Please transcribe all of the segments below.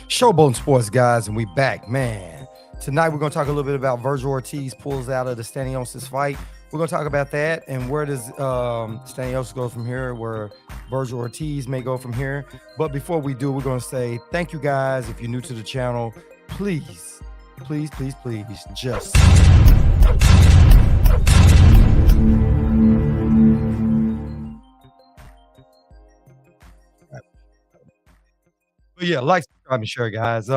Showboat Sports, guys, and we back, man. Tonight we're going to talk a little bit about Vergil Ortiz pulls out of the Stanionis fight. We're going to talk about that and where does Stanionis go from here, where Vergil Ortiz may go from here. But before we do, we're going to say thank you, guys. If you're new to the channel, please, please, please, please, just but yeah, like, subscribe, and share, guys.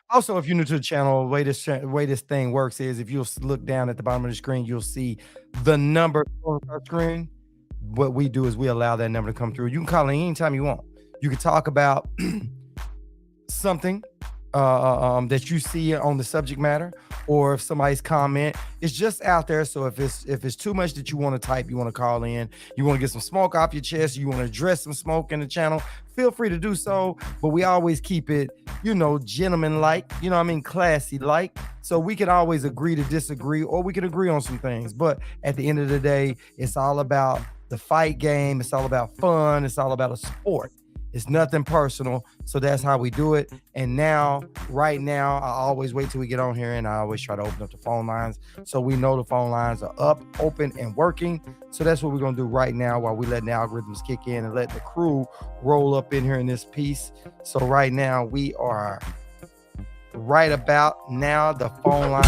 Also, if you're new to the channel, way this thing works is if you'll look down at the bottom of the screen, you'll see the number on our screen. What we do is we allow that number to come through. You can call in anytime you want. You can talk about something that you see on the subject matter, or if somebody's comment, it's just out there. So if it's too much that you want to type, you want to call in, you want to get some smoke off your chest, you want to address some smoke in the channel, feel free to do so. But we always keep it, gentleman-like, classy-like. So we can always agree to disagree, or we can agree on some things. But at the end of the day, it's all about the fight game. It's all about fun. It's all about a sport. It's nothing personal. So that's how we do it. And right now, I always wait till we get on here, and I always try to open up the phone lines so we know the phone lines are up, open, and working. So that's what we're going to do right now while we letting the algorithms kick in and let the crew roll up in here in this piece. So right now, we are right about now, the phone line.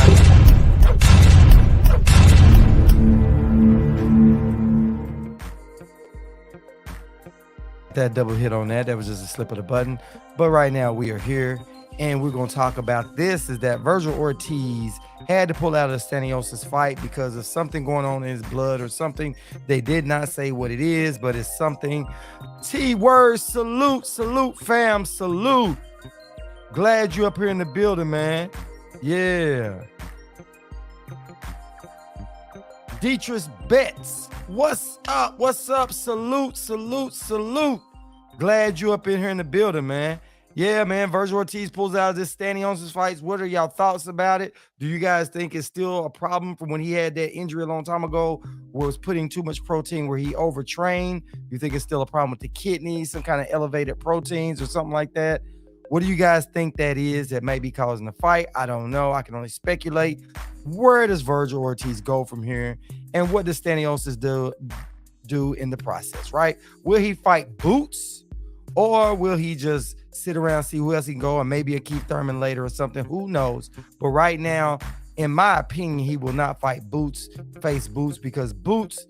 That double hit on that was just a slip of the button. But right now we are here, and we're going to talk about this, is that Vergil Ortiz had to pull out of the Stanionis fight because of something going on in his blood, or something. They did not say what it is, but it's something. T-word, salute fam, salute. Glad you up here in the building, man. Yeah. Dietrich Betts, what's up? Salute. Glad you up in here in the building, man. Yeah, man, Vergil Ortiz pulls out of this Stanionis fights. What are y'all thoughts about it? Do you guys think it's still a problem from when he had that injury a long time ago, where it was putting too much protein, where he overtrained? You think it's still a problem with the kidneys, some kind of elevated proteins or something like that? What do you guys think that is that may be causing the fight? I don't know. I can only speculate. Where does Vergil Ortiz go from here? And what does Stanionis do in the process, right? Will he fight Boots? Or will he just sit around, see who else he can go, and maybe a Keith Thurman later or something? Who knows? But right now, in my opinion, he will not face Boots, because Boots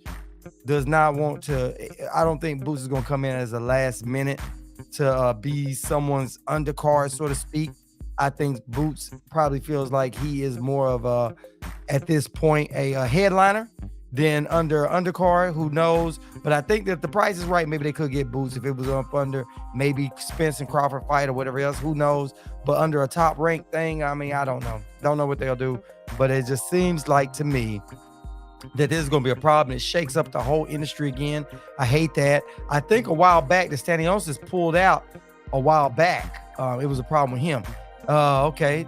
does not want to. I don't think Boots is going to come in as a last minute to be someone's undercard, so to speak. I think Boots probably feels like he is more of a, at this point, a headliner than undercard. Who knows? But I think that if the price is right, maybe they could get Boots if it was up under maybe Spence and Crawford fight or whatever else. Who knows? But under a top ranked thing, I mean, I don't know. Don't know what they'll do. But it just seems like to me that this is going to be a problem. It shakes up the whole industry again. I hate that. I think a while back, the Stanionis pulled out a while back. It was a problem with him. Okay.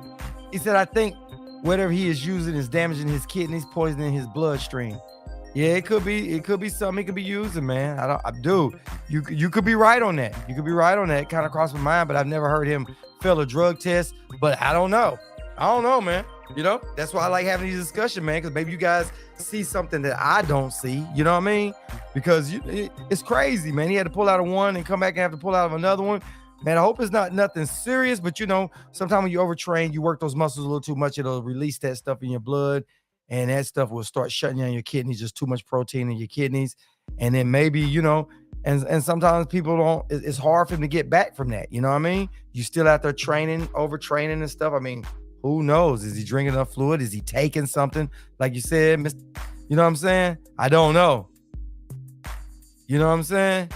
He said, I think whatever he is using is damaging his kidneys, poisoning his bloodstream. Yeah, it could be something he could be using, man. You could be right on that. You could be right on that. Kind of crossed my mind, but I've never heard him fail a drug test. But I don't know, man. That's why I like having these discussions, man, because maybe you guys see something that I don't see. You know what I mean? Because it's crazy, man. He had to pull out of one and come back and have to pull out of another one. Man, I hope it's not nothing serious, but sometimes when you overtrain, you work those muscles a little too much, it'll release that stuff in your blood, and that stuff will start shutting down your kidneys, just too much protein in your kidneys. And then maybe, and sometimes people it's hard for them to get back from that. You know what I mean? You still out there training, overtraining and stuff. I mean, who knows? Is he drinking enough fluid? Is he taking something? Like you said, you know what I'm saying? I don't know. You know what I'm saying?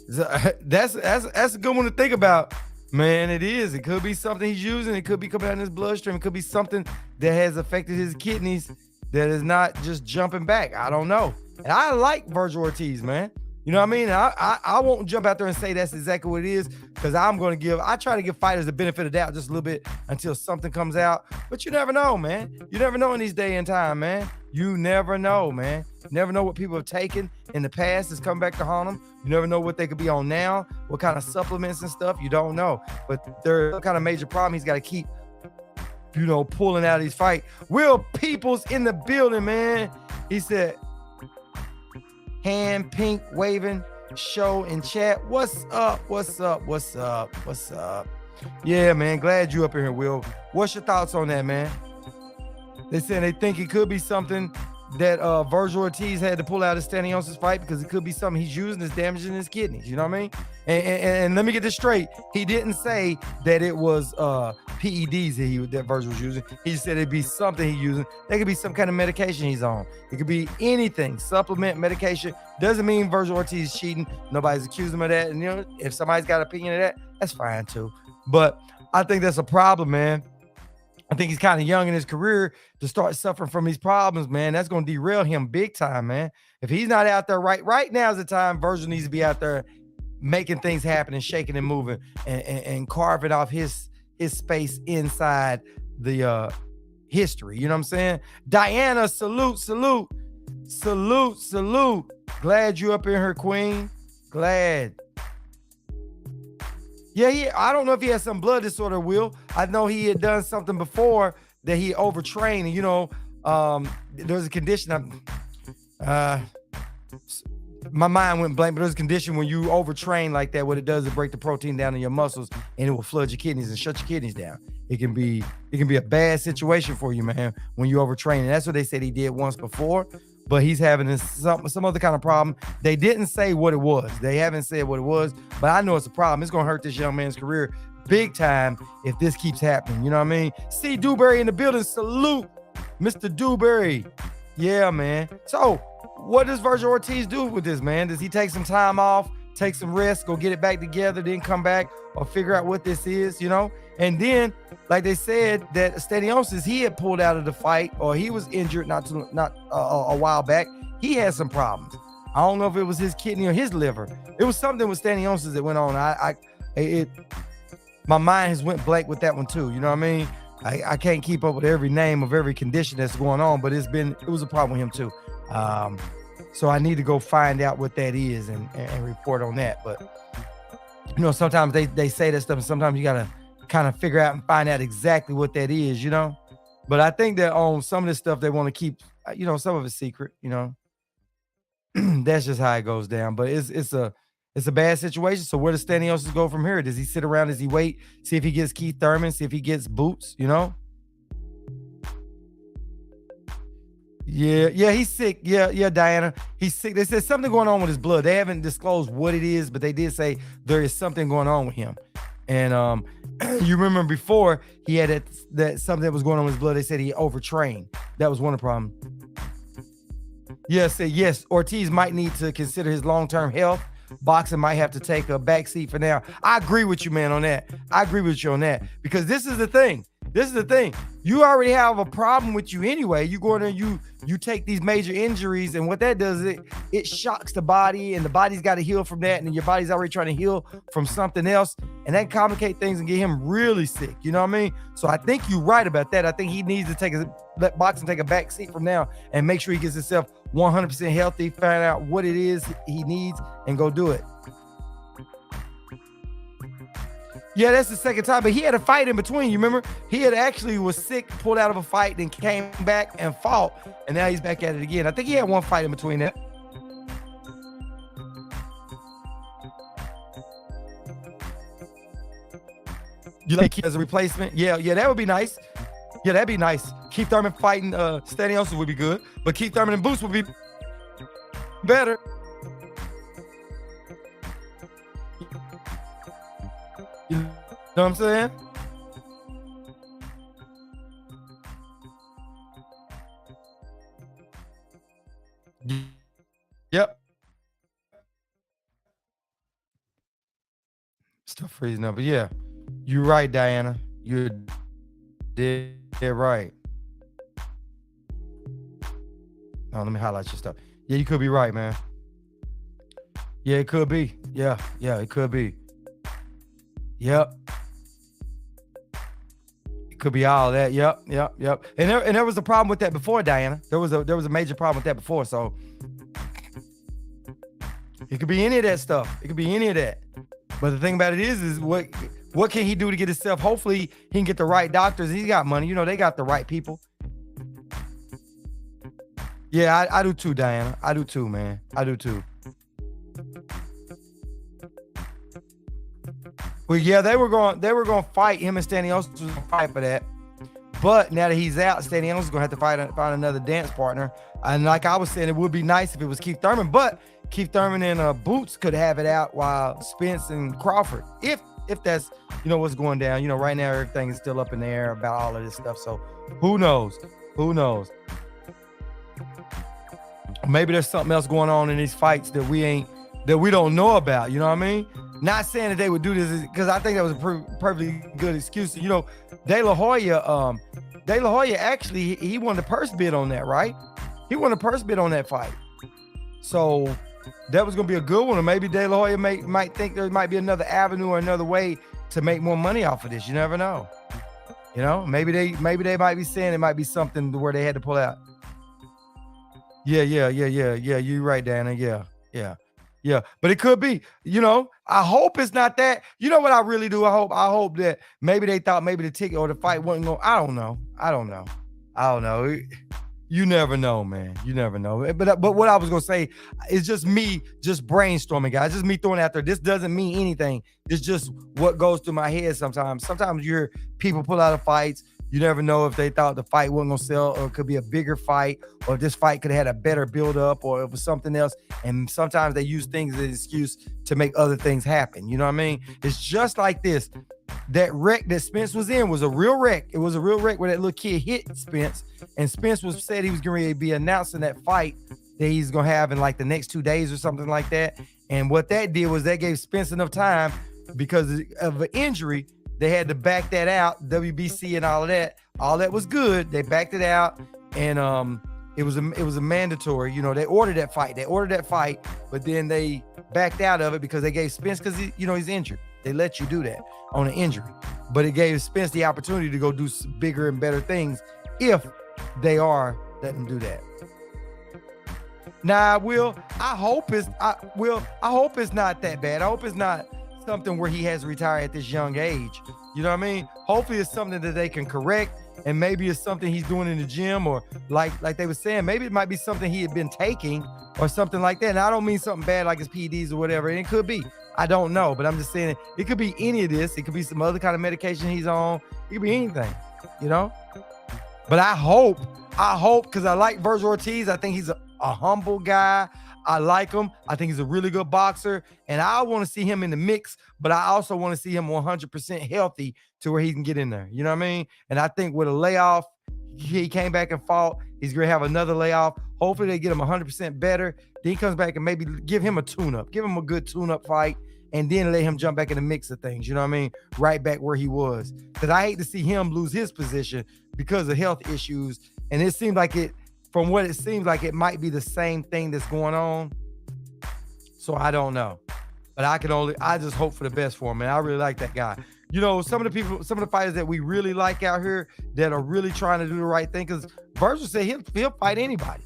That's a good one to think about, man. It is. It could be something he's using. It could be coming out in his bloodstream. It could be something that has affected his kidneys that is not just jumping back. I don't know. And I like Vergil Ortiz, man. You know what I mean? I won't jump out there and say that's exactly what it is, because I try to give fighters the benefit of the doubt just a little bit until something comes out. But you never know, man. You never know in these day and time, man. You never know, man. You never know what people have taken in the past that's come back to haunt them. You never know what they could be on now, what kind of supplements and stuff. You don't know. But there's some kind of major problem he's got to keep, pulling out of these fights. Will Peoples in the building, man. He said, hand pink waving show in chat. What's up? What's up? What's up? What's up? Yeah, man. Glad you up in here, Will. What's your thoughts on that, man? They said they think it could be something that Vergil Ortiz had to pull out of Stanionis' fight because it could be something he's using that's damaging his kidneys. You know what I mean? And let me get this straight. He didn't say that it was PEDs that Vergil was using. He said it'd be something he's using. There could be some kind of medication he's on. It could be anything, supplement, medication. Doesn't mean Vergil Ortiz is cheating. Nobody's accusing him of that. And if somebody's got an opinion of that, that's fine too. But I think that's a problem, man. I think he's kind of young in his career to start suffering from these problems, man. That's going to derail him big time, man. If he's not out there right now is the time Vergil needs to be out there making things happen and shaking and moving and carving off his space inside the history. You know what I'm saying? Diana, salute. Glad you up in here, queen. Glad. Yeah, I don't know if he has some blood disorder, Will. I know he had done something before that he overtrained. And, there's a condition. My mind went blank, but there's a condition when you overtrain like that. What it does is break the protein down in your muscles, and it will flood your kidneys and shut your kidneys down. It can be a bad situation for you, man, when you overtrain. And that's what they said he did once before. But he's having some other kind of problem. They didn't say what it was. They haven't said what it was, but I know it's a problem. It's going to hurt this young man's career big time if this keeps happening. You know what I mean? C. Dewberry in the building. Salute, Mr. Dewberry. Yeah, man. So what does Vergil Ortiz do with this, man? Does he take some time off, take some rest, go get it back together, then come back or figure out what this is, And then, like they said, that Stanionis, he had pulled out of the fight, or he was injured not a while back. He had some problems. I don't know if it was his kidney or his liver. It was something with Stanionis that went on. My mind has went blank with that one too. You know what I mean? I can't keep up with every name of every condition that's going on, but it was a problem with him too. So I need to go find out what that is and report on that. But sometimes they say that stuff, and sometimes you gotta kind of figure out and find out exactly what that is, But I think that on some of this stuff they want to keep, some of it secret, That's just how it goes down. But it's a bad situation. So where does Stanionis go from here? Does he sit around? Does he wait? See if he gets Keith Thurman? See if he gets Boots? Yeah, he's sick. Yeah, Diana, he's sick. They said something going on with his blood. They haven't disclosed what it is, but they did say there is something going on with him. And you remember before he had that something that was going on with his blood. They said he overtrained. That was one of the problems. Yes, Ortiz might need to consider his long-term health. Boxing might have to take a backseat for now. I agree with you, man, on that. I agree with you on that, because this is the thing. You already have a problem with you anyway. You go in there, you take these major injuries, and what that does is it shocks the body, and the body's got to heal from that, and then your body's already trying to heal from something else, and that complicate things and get him really sick. You know what I mean? So I think you're right about that. I think he needs to let boxing take a back seat from now and make sure he gets himself 100% healthy, find out what it is he needs, and go do it. Yeah, that's the second time, but he had a fight in between. You remember? He had actually was sick, pulled out of a fight, then came back and fought, and now he's back at it again. I think he had one fight in between that. You like Keith as a replacement? Yeah, that would be nice. Yeah, that'd be nice. Keith Thurman fighting Stanionis would be good, but Keith Thurman and Boots would be better. You know what I'm saying? Yep. Still freezing up, but yeah, you're right, Diana. You're dead right. Oh, let me highlight your stuff. Yeah, you could be right, man. Yeah, it could be. Yeah, it could be. Yep. Could be all that. Yep. And there was a problem with that before, Diana. There was a major problem with that before. So it could be any of that stuff. It could be any of that. But the thing about it is what can he do to get himself? Hopefully he can get the right doctors. He's got money. They got the right people. Yeah, I do too, Diana. I do too, man. I do too. Well, yeah, they were going to fight. Him and Stanionis was going to fight for that. But now that he's out, Stanionis is going to have to find another dance partner. And like I was saying, it would be nice if it was Keith Thurman, but Keith Thurman and Boots could have it out while Spence and Crawford, if that's what's going down. Right now everything is still up in the air about all of this stuff. So who knows? Maybe there's something else going on in these fights that we don't know about. You know what I mean? Not saying that they would do this because I think that was a perfectly good excuse. De La Hoya actually, he won the purse bid on that, right? He won the purse bid on that fight. So that was going to be a good one. Or maybe De La Hoya might think there might be another avenue or another way to make more money off of this. You never know. Maybe they might be saying it might be something where they had to pull out. Yeah. You're right, Dana. Yeah. But it could be, I hope it's not that. You know what I really do? I hope that maybe they thought maybe the ticket or the fight wasn't going. I don't know. You never know, man. You never know. But what I was going to say is just me brainstorming, guys. Just me throwing it out there. This doesn't mean anything. It's just what goes through my head sometimes. Sometimes you hear people pull out of fights. You never know if they thought the fight wasn't going to sell, or it could be a bigger fight, or this fight could have had a better build-up, or it was something else. And sometimes they use things as an excuse to make other things happen. You know what I mean? It's just like this. That wreck that Spence was in was a real wreck. It was a real wreck where that little kid hit Spence. And Spence said he was going to be announcing that fight that he's going to have in like the next 2 days or something like that. And what that did was that gave Spence enough time because of an injury. They had to back that out, WBC and all of that. All that was good. They backed it out, and it was a mandatory. They ordered that fight. But then they backed out of it because they gave Spence, because he's injured. They let you do that on an injury, but it gave Spence the opportunity to go do bigger and better things if they are letting him do that. Now, I hope it's not that bad. I hope it's not something where he has to retire at this young age. You know what I mean? Hopefully it's something that they can correct, and maybe it's something he's doing in the gym, or like they were saying, maybe it might be something he had been taking or something like that. And I don't mean something bad like his PEDs or whatever. It could be. I don't know, but I'm just saying it could be any of this. It could be some other kind of medication he's on. It could be anything, But I hope, because I like Vergil Ortiz. I think he's a humble guy. I like him. I think he's a really good boxer, and I want to see him in the mix, but I also want to see him 100% healthy to where he can get in there. You know what I mean? And I think with a layoff, he came back and fought. He's going to have another layoff. Hopefully they get him 100% better. Then he comes back and maybe give him a tune-up. Give him a good tune-up fight, and then let him jump back in the mix of things. You know what I mean? Right back where he was. Because I hate to see him lose his position because of health issues. And it seems like from what it seems like, it might be the same thing that's going on. So I don't know. But I just hope for the best for him, man. I really like that guy. Some of the fighters that we really like out here that are really trying to do the right thing, because Vergil said he'll fight anybody.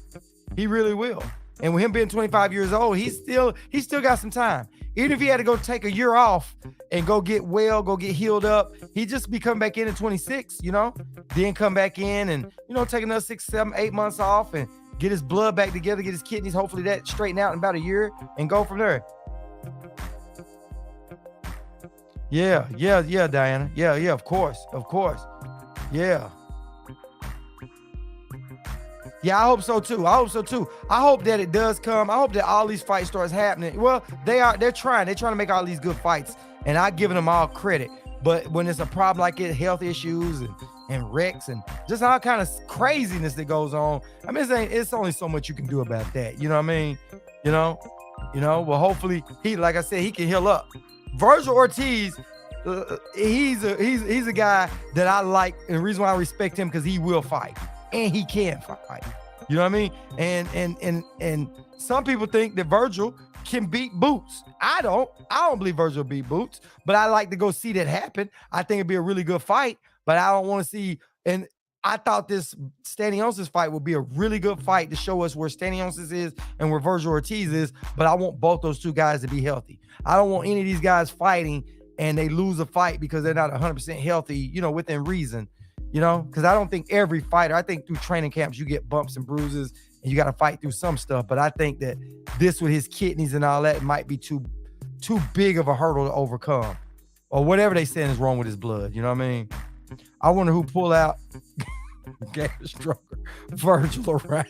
He really will. And with him being 25 years old, he still got some time. Even if he had to go take a year off and go get healed up, he just be coming back in at 26, then come back in and, take another 6, 7, 8 months off and get his blood back together, get his kidneys, hopefully that straighten out in about a year, and go from there. Yeah, Diana. Yeah, of course. Yeah. Yeah, I hope so too. I hope that it does come. I hope that all these fights starts happening. Well, they're trying to make all these good fights, and I'm giving them all credit. But when it's a problem like it, health issues and wrecks and just all kind of craziness that goes on, I mean, it's only so much you can do about that. You know what I mean? Well, hopefully like I said, he can heal up. Vergil Ortiz, he's a guy that I like, and the reason why I respect him, because he will fight. And he can fight. You know what I mean? And some people think that Vergil can beat Boots. I don't believe Vergil beat Boots, but I like to go see that happen. I think it'd be a really good fight, but I don't want to see. And I thought this Stanionis fight would be a really good fight to show us where Stanionis is and where Vergil Ortiz is, but I want both those two guys to be healthy. I don't want any of these guys fighting and they lose a fight because they're not 100% healthy, within reason, because I don't think every fighter, I think through training camps, you get bumps and bruises and you got to fight through some stuff. But I think that this with his kidneys and all that might be too big of a hurdle to overcome, or whatever they saying is wrong with his blood. You know what I mean? I wonder who pull out stronger, Vergil or Ryan.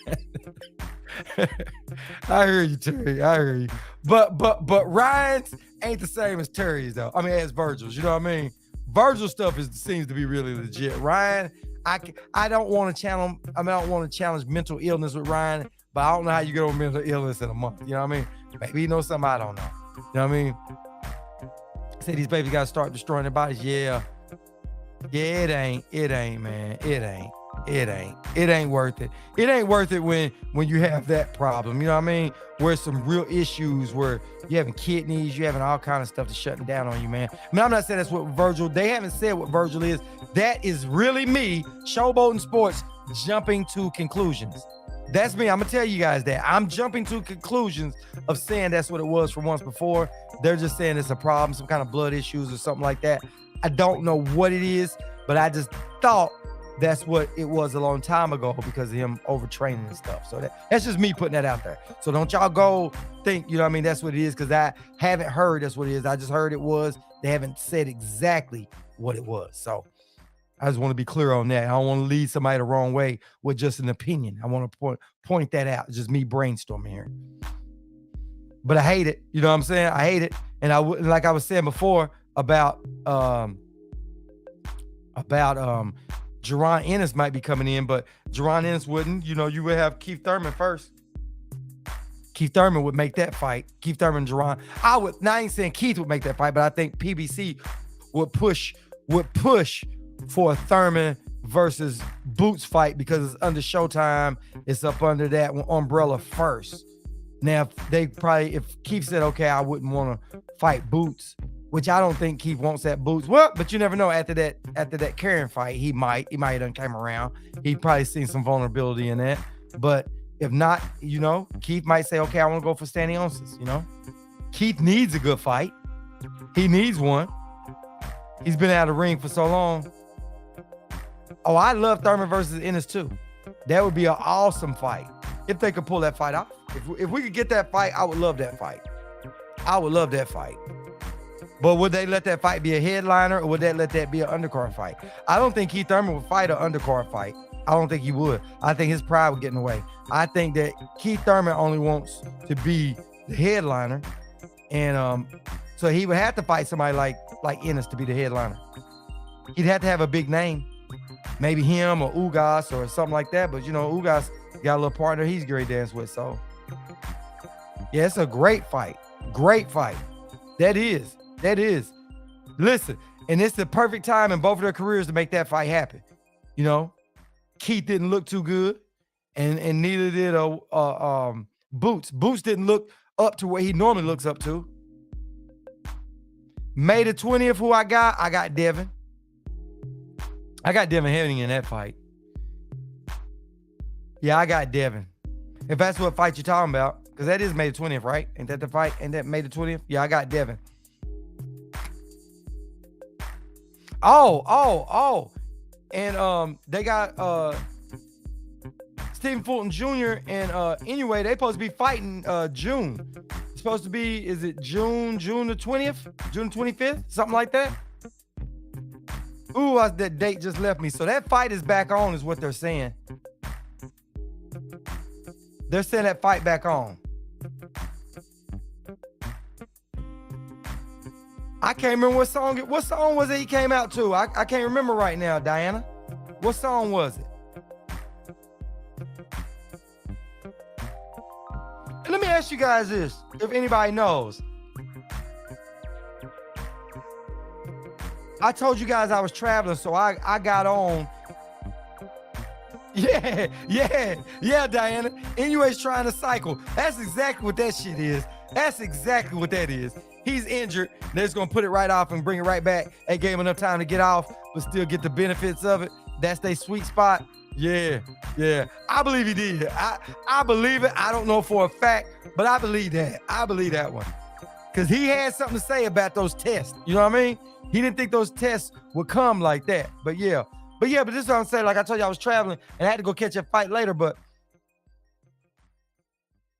I hear you, Terry. I hear you. But Ryan's ain't the same as Terry's though. I mean, as Vergil's. You know what I mean? Vergil stuff seems to be really legit. Ryan, I don't want to challenge. I don't want to challenge mental illness with Ryan, but I don't know how you get over mental illness in a month. You know what I mean? Maybe he knows something I don't know. You know what I mean? Say these babies gotta start destroying their bodies. Yeah, it ain't, man. It ain't worth it. It ain't worth it when you have that problem. You know what I mean? Where some real issues where you having kidneys, you having all kind of stuff that's shutting down on you, man. I mean, I'm not saying that's what Vergil, they haven't said what Vergil is. That is really me, Showboating Sports, jumping to conclusions. That's me. I'm gonna tell you guys that. I'm jumping to conclusions of saying that's what it was from once before. They're just saying it's a problem, some kind of blood issues or something like that. I don't know what it is, but I just thought that's what it was a long time ago because of him overtraining and stuff. So that's just me putting that out there. So don't y'all go think, you know what I mean, that's what it is, because I haven't heard that's what it is. I just heard it was. They haven't said exactly what it was. So I just want to be clear on that. I don't want to lead somebody the wrong way with just an opinion. I want to point that out. It's just me brainstorming here. But I hate it. You know what I'm saying? I hate it. And like I was saying before about Jerron Ennis might be coming in, but Jerron Ennis wouldn't. You would have Keith Thurman first. Keith Thurman would make that fight. Keith Thurman and Jerron. I ain't saying Keith would make that fight, but I think PBC would push for a Thurman versus Boots fight because it's under Showtime. It's up under that umbrella first. Now, if Keith said, okay, I wouldn't want to fight Boots, which I don't think Keith wants that Boots. Well, but you never know. After that Karen fight, he might have done came around. He probably seen some vulnerability in that. But if not, Keith might say, okay, I want to go for Stanionis. Keith needs a good fight. He needs one. He's been out of the ring for so long. Oh, I love Thurman versus Ennis too. That would be an awesome fight if they could pull that fight off. If we could get that fight, I would love that fight. I would love that fight. But would they let that fight be a headliner, or would they let that be an undercard fight? I don't think Keith Thurman would fight an undercard fight. I don't think he would. I think his pride would get in the way. I think that Keith Thurman only wants to be the headliner, and so he would have to fight somebody like Ennis to be the headliner. He'd have to have a big name, maybe him or Ugas or something like that. But Ugas got a little partner he's great dance with. So yeah, it's a great fight. Great fight. That is. Listen, and it's the perfect time in both of their careers to make that fight happen. Keith didn't look too good, and neither did Boots. Boots didn't look up to what he normally looks up to. May the 20th, who I got Devin. I got Devin Henning in that fight. Yeah, I got Devin. If that's what fight you're talking about, because that is May the 20th, right? Ain't that the fight? Ain't that May the 20th? Yeah, I got Devin. Oh. And they got Stephen Fulton Jr. and anyway, they supposed to be fighting June. It's supposed to be, is it June the 20th? June 25th? Something like that? Ooh, that date just left me. So that fight is back on, is what they're saying. They're saying that fight back on. I can't remember what song was it he came out to. I can't remember right now, Diana. What song was it? And let me ask you guys this, if anybody knows. I told you guys I was traveling, so I got on. Yeah, Diana. Anyways, trying to cycle. That's exactly what that shit is. That's exactly what that is. He's injured. They're just gonna put it right off and bring it right back. They gave him enough time to get off, but still get the benefits of it. That's their sweet spot. Yeah. I believe he did. I believe it. I don't know for a fact, but I believe that. I believe that one. Because he had something to say about those tests. You know what I mean? He didn't think those tests would come like that. But this is what I'm saying. Like I told you, I was traveling and I had to go catch a fight later, but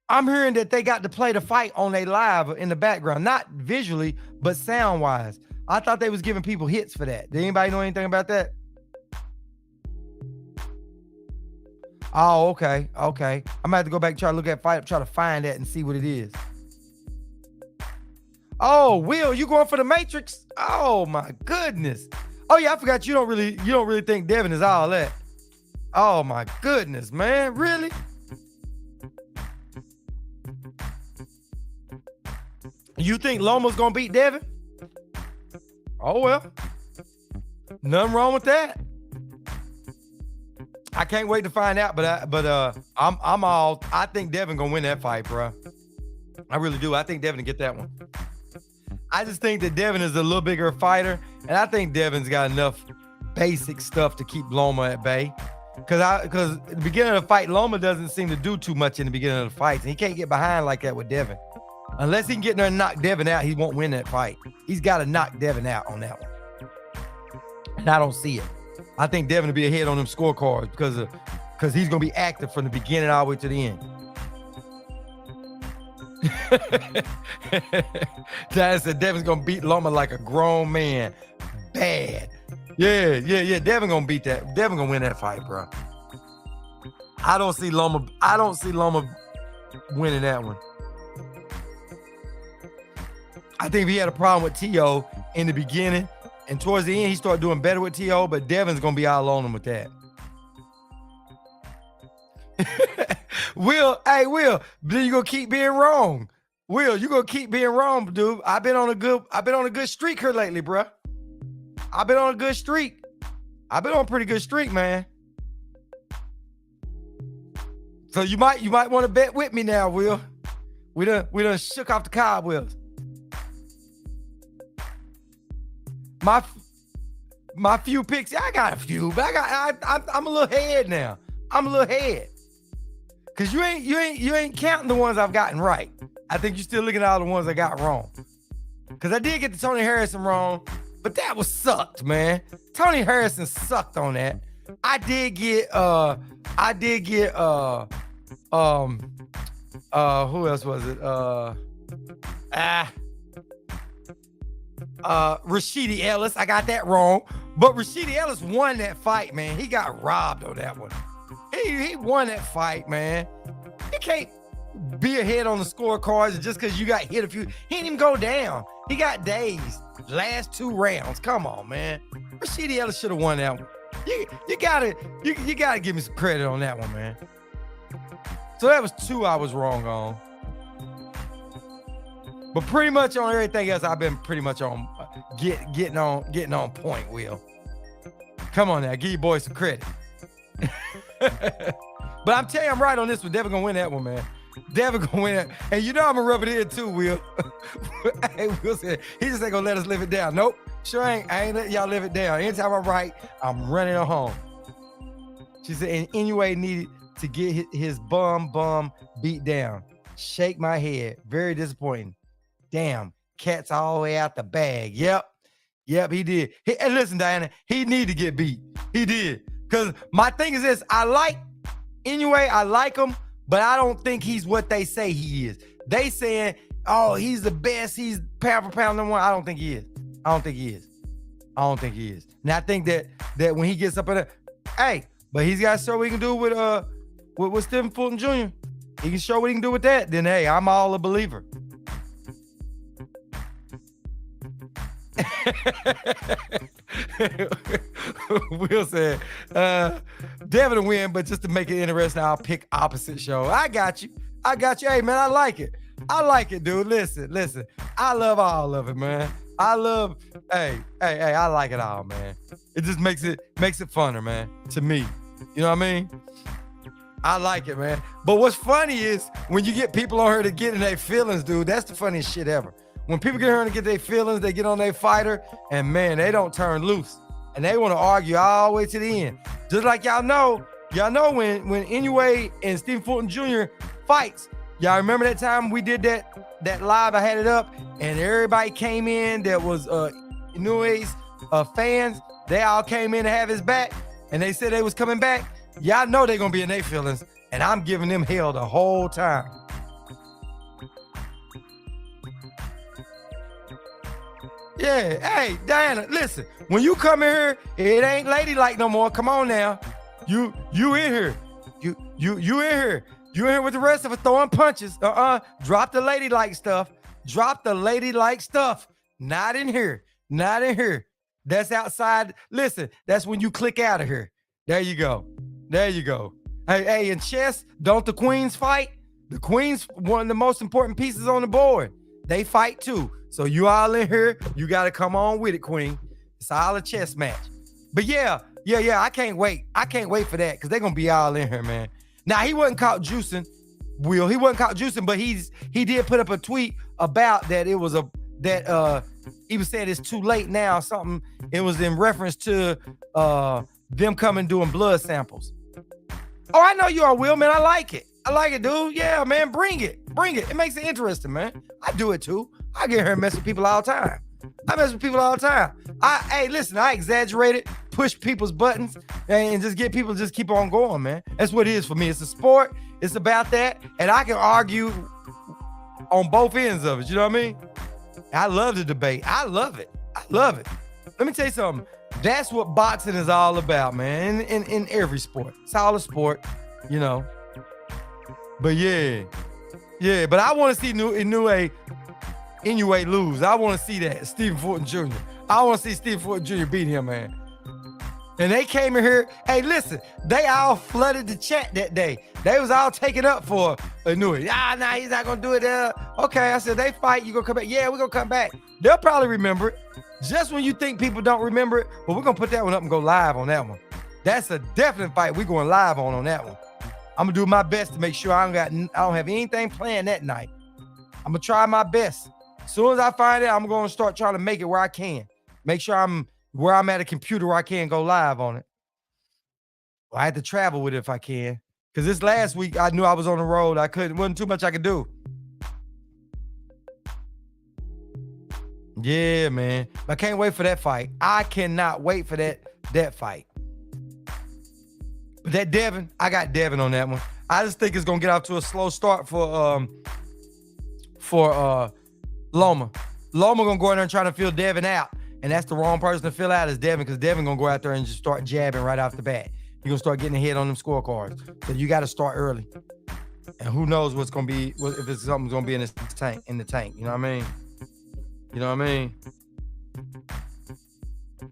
I'm hearing that they got to play the fight on their live in the background, not visually, but sound-wise. I thought they was giving people hits for that. Did anybody know anything about that? Oh, okay. I'm gonna have to go back and try to look at fight, try to find that and see what it is. Oh, Will, you going for the Matrix? Oh my goodness. Oh yeah, I forgot you don't really think Devin is all that. Oh my goodness, man. Really? You think Loma's gonna beat Devin? Oh well. Nothing wrong with that. I can't wait to find out, I think Devin gonna win that fight, bro. I really do. I think Devin will get that one. I just think that Devin is a little bigger fighter, and I think Devin's got enough basic stuff to keep Loma at bay. Because at the beginning of the fight, Loma doesn't seem to do too much in the beginning of the fights, and he can't get behind like that with Devin. Unless he can get in there and knock Devin out, he won't win that fight. He's got to knock Devin out on that one. And I don't see it. I think Devin will be ahead on them scorecards because he's going to be active from the beginning all the way to the end. Dad said Devin's going to beat Loma like a grown man. Bad. Yeah. Devin going to beat that. Devin going to win that fight, bro. I don't see Loma winning that one. I think if he had a problem with T.O. in the beginning, and towards the end, he started doing better with T.O., but Devin's going to be all on him with that. Will, then you going to keep being wrong. Will, you going to keep being wrong, dude. I've been on a good streak here lately, bro. I've been on a good streak. I've been on a pretty good streak, man. So you might want to bet with me now, Will. We done shook off the cobwebs. My few picks, I got a few, but I'm a little head now. I'm a little head. Cause you ain't counting the ones I've gotten right. I think you're still looking at all the ones I got wrong. Cause I did get the Tony Harrison wrong, but that was sucked, man. Tony Harrison sucked on that. I did get who else was it? Rashidi Ellis. I got that wrong. But Rashidi Ellis won that fight, man. He got robbed on that one. He won that fight, man. You can't be ahead on the scorecards just because you got hit a few. He didn't even go down. He got dazed. Last 2 rounds. Come on, man. Rashidi Ellis should have won that one. You gotta give me some credit on that one, man. So that was 2 I was wrong on. But pretty much on everything else, I've been pretty much on getting on point, Will. Come on now, give your boys some credit. But I'm telling you, I'm right on this one. Devin gonna win that one, man. Devin gonna win it. And you know I'm gonna rub it in too, Will. Hey, Will said, he just ain't gonna let us live it down. Nope, sure ain't. I ain't letting y'all live it down. Anytime I'm right, I'm running her home. She said, and anyway, needed to get his bum beat down. Shake my head. Very disappointing. Damn, cat's all the way out the bag. Yep, he did. And listen, Diana, he need to get beat. He did. Because my thing is this, I like him, but I don't think he's what they say he is. They saying, oh, he's the best. He's pound for pound number 1. I don't think he is. I don't think he is. Now, I think that when he gets up in there, hey, but he's got to show what he can do with Stephen Fulton Jr. He can show what he can do with that. Then, hey, I'm all a believer. Will said, Devin will win, but just to make it interesting, I'll pick opposite show. I got you. Hey, man, I like it. Dude. Listen. I love all of it, man. I like it all, man. It just makes it funner, man, to me. You know what I mean? I like it, man. But what's funny is when you get people on here to get in their feelings, dude, that's the funniest shit ever. When people get here to get their feelings, they get on their fighter, and man, they don't turn loose. And they want to argue all the way to the end. Just like y'all know when Inoue and Stephen Fulton Jr. fights, y'all remember that time we did that live, I had it up, and everybody came in that was Inoue's fans. They all came in to have his back, and they said they was coming back. Y'all know they're gonna be in their feelings, and I'm giving them hell the whole time. Yeah, hey, Diana, listen, when you come in here, it ain't ladylike no more. Come on now. You in here. You in here. You in here with the rest of us throwing punches. Drop the ladylike stuff. Drop the ladylike stuff. Not in here. Not in here. That's outside. Listen, that's when you click out of here. There you go. There you go. Hey, in chess, don't the queens fight? The queens, one of the most important pieces on the board. They fight too. So you all in here, you got to come on with it, queen. It's all a chess match. But yeah, I can't wait. I can't wait for that because they're going to be all in here, man. Now, he wasn't caught juicing, Will. He wasn't caught juicing, but he did put up a tweet about that he was saying it's too late now, something. It was in reference to them coming doing blood samples. Oh, I know you are, Will, man. I like it. I like it, dude. Yeah, man. Bring it. Bring it. It makes it interesting, man. I do it too. I get here and mess with people all the time. I mess with people all the time. Hey, listen, I exaggerate it, push people's buttons, and just get people to just keep on going, man. That's what it is for me. It's a sport. It's about that. And I can argue on both ends of it. You know what I mean? I love the debate. I love it. I love it. Let me tell you something. That's what boxing is all about, man. In every sport. It's all a sport, you know. But yeah. But I want to see Inoue lose. I want to see that. Stephen Fulton Jr. I want to see Stephen Fulton Jr. beat him, man. And they came in here. Hey, listen, they all flooded the chat that day. They was all taken up for Inoue. Nah, he's not going to do it. Okay, I said, they fight. You going to come back? Yeah, we're going to come back. They'll probably remember it. Just when you think people don't remember it, but we're going to put that one up and go live on that one. That's a definite fight we're going live on that one. I'm going to do my best to make sure I don't have anything planned that night. I'm going to try my best. As soon as I find it, I'm going to start trying to make it where I can. Make sure I'm where I'm at a computer where I can go live on it. Well, I had to travel with it if I can. Because this last week, I knew I was on the road. Wasn't too much I could do. Yeah, man. I can't wait for that fight. I cannot wait for that fight. But that Devin, I got Devin on that one. I just think it's going to get off to a slow start for Loma. Loma going to go in there and try to fill Devin out. And that's the wrong person to fill out is Devin, because Devin going to go out there and just start jabbing right off the bat. You're going to start getting ahead on them scorecards. So you got to start early. And who knows what's going to be, if it's something's going to be in the tank. You know what I mean? You know what I mean?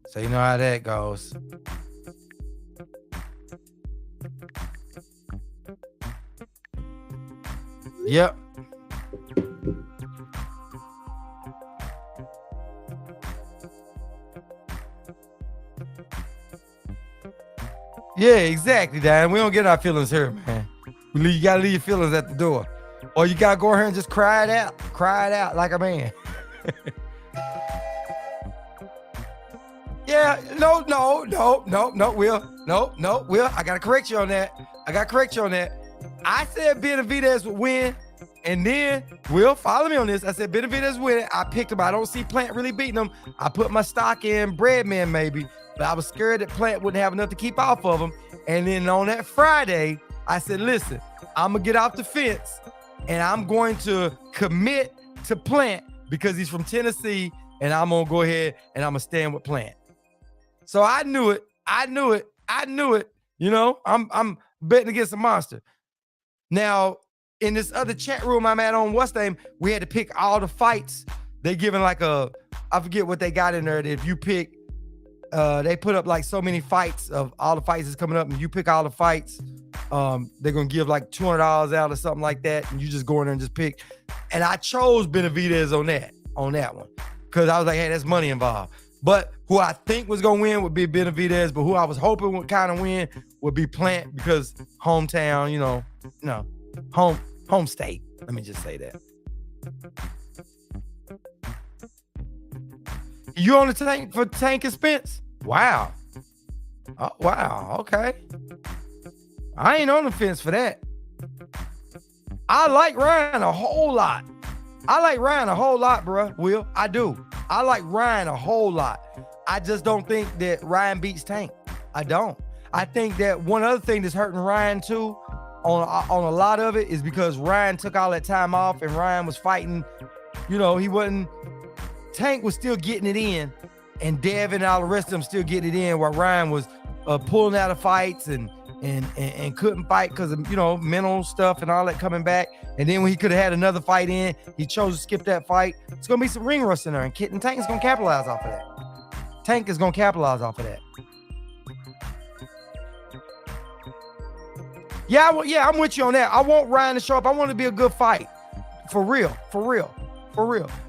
So you know how that goes. Yep. Yeah, exactly, Dan. We don't get our feelings here, man. You gotta leave your feelings at the door. Or you gotta go here and just cry it out. Cry it out like a man. Yeah, no, Will. I gotta correct you on that. I said Benavidez would win, and then Will, follow me on this. I said Benavidez winning. I picked him. I don't see Plant really beating him. I put my stock in Breadman maybe, but I was scared that Plant wouldn't have enough to keep off of him. And then on that Friday, I said, listen, I'm gonna get off the fence, and I'm going to commit to Plant because he's from Tennessee, and I'm gonna go ahead and I'm gonna stand with Plant. So I knew it. You know, I'm betting against a monster. Now, in this other chat room I'm at on What's Name, we had to pick all the fights. They giving like I forget what they got in there. That if you pick, they put up like so many fights of all the fights that's coming up, and you pick all the fights. They're gonna give like $200 out or something like that, and you just go in there and just pick. And I chose Benavidez on that one because I was like, hey, that's money involved. But who I think was gonna win would be Benavidez, but who I was hoping would kind of win would be Plant because hometown, home state. Let me just say that. You on the tank for Tank and Spence? Wow. Oh, wow. Okay. I ain't on the fence for that. I like Ryan a whole lot. Bro. Will. I do. I like Ryan a whole lot. I just don't think that Ryan beats Tank. I don't. I think that one other thing that's hurting Ryan too on a lot of it is because Ryan took all that time off and Ryan was fighting. Tank was still getting it in, and Devin and all the rest of them still getting it in, while Ryan was pulling out of fights and couldn't fight because of mental stuff and all that coming back. And then when he could have had another fight in, he chose to skip that fight. It's gonna be some ring rust in there, and Tank is gonna capitalize off of that. Yeah, I'm with you on that. I want Ryan to show up. I want it to be a good fight, for real.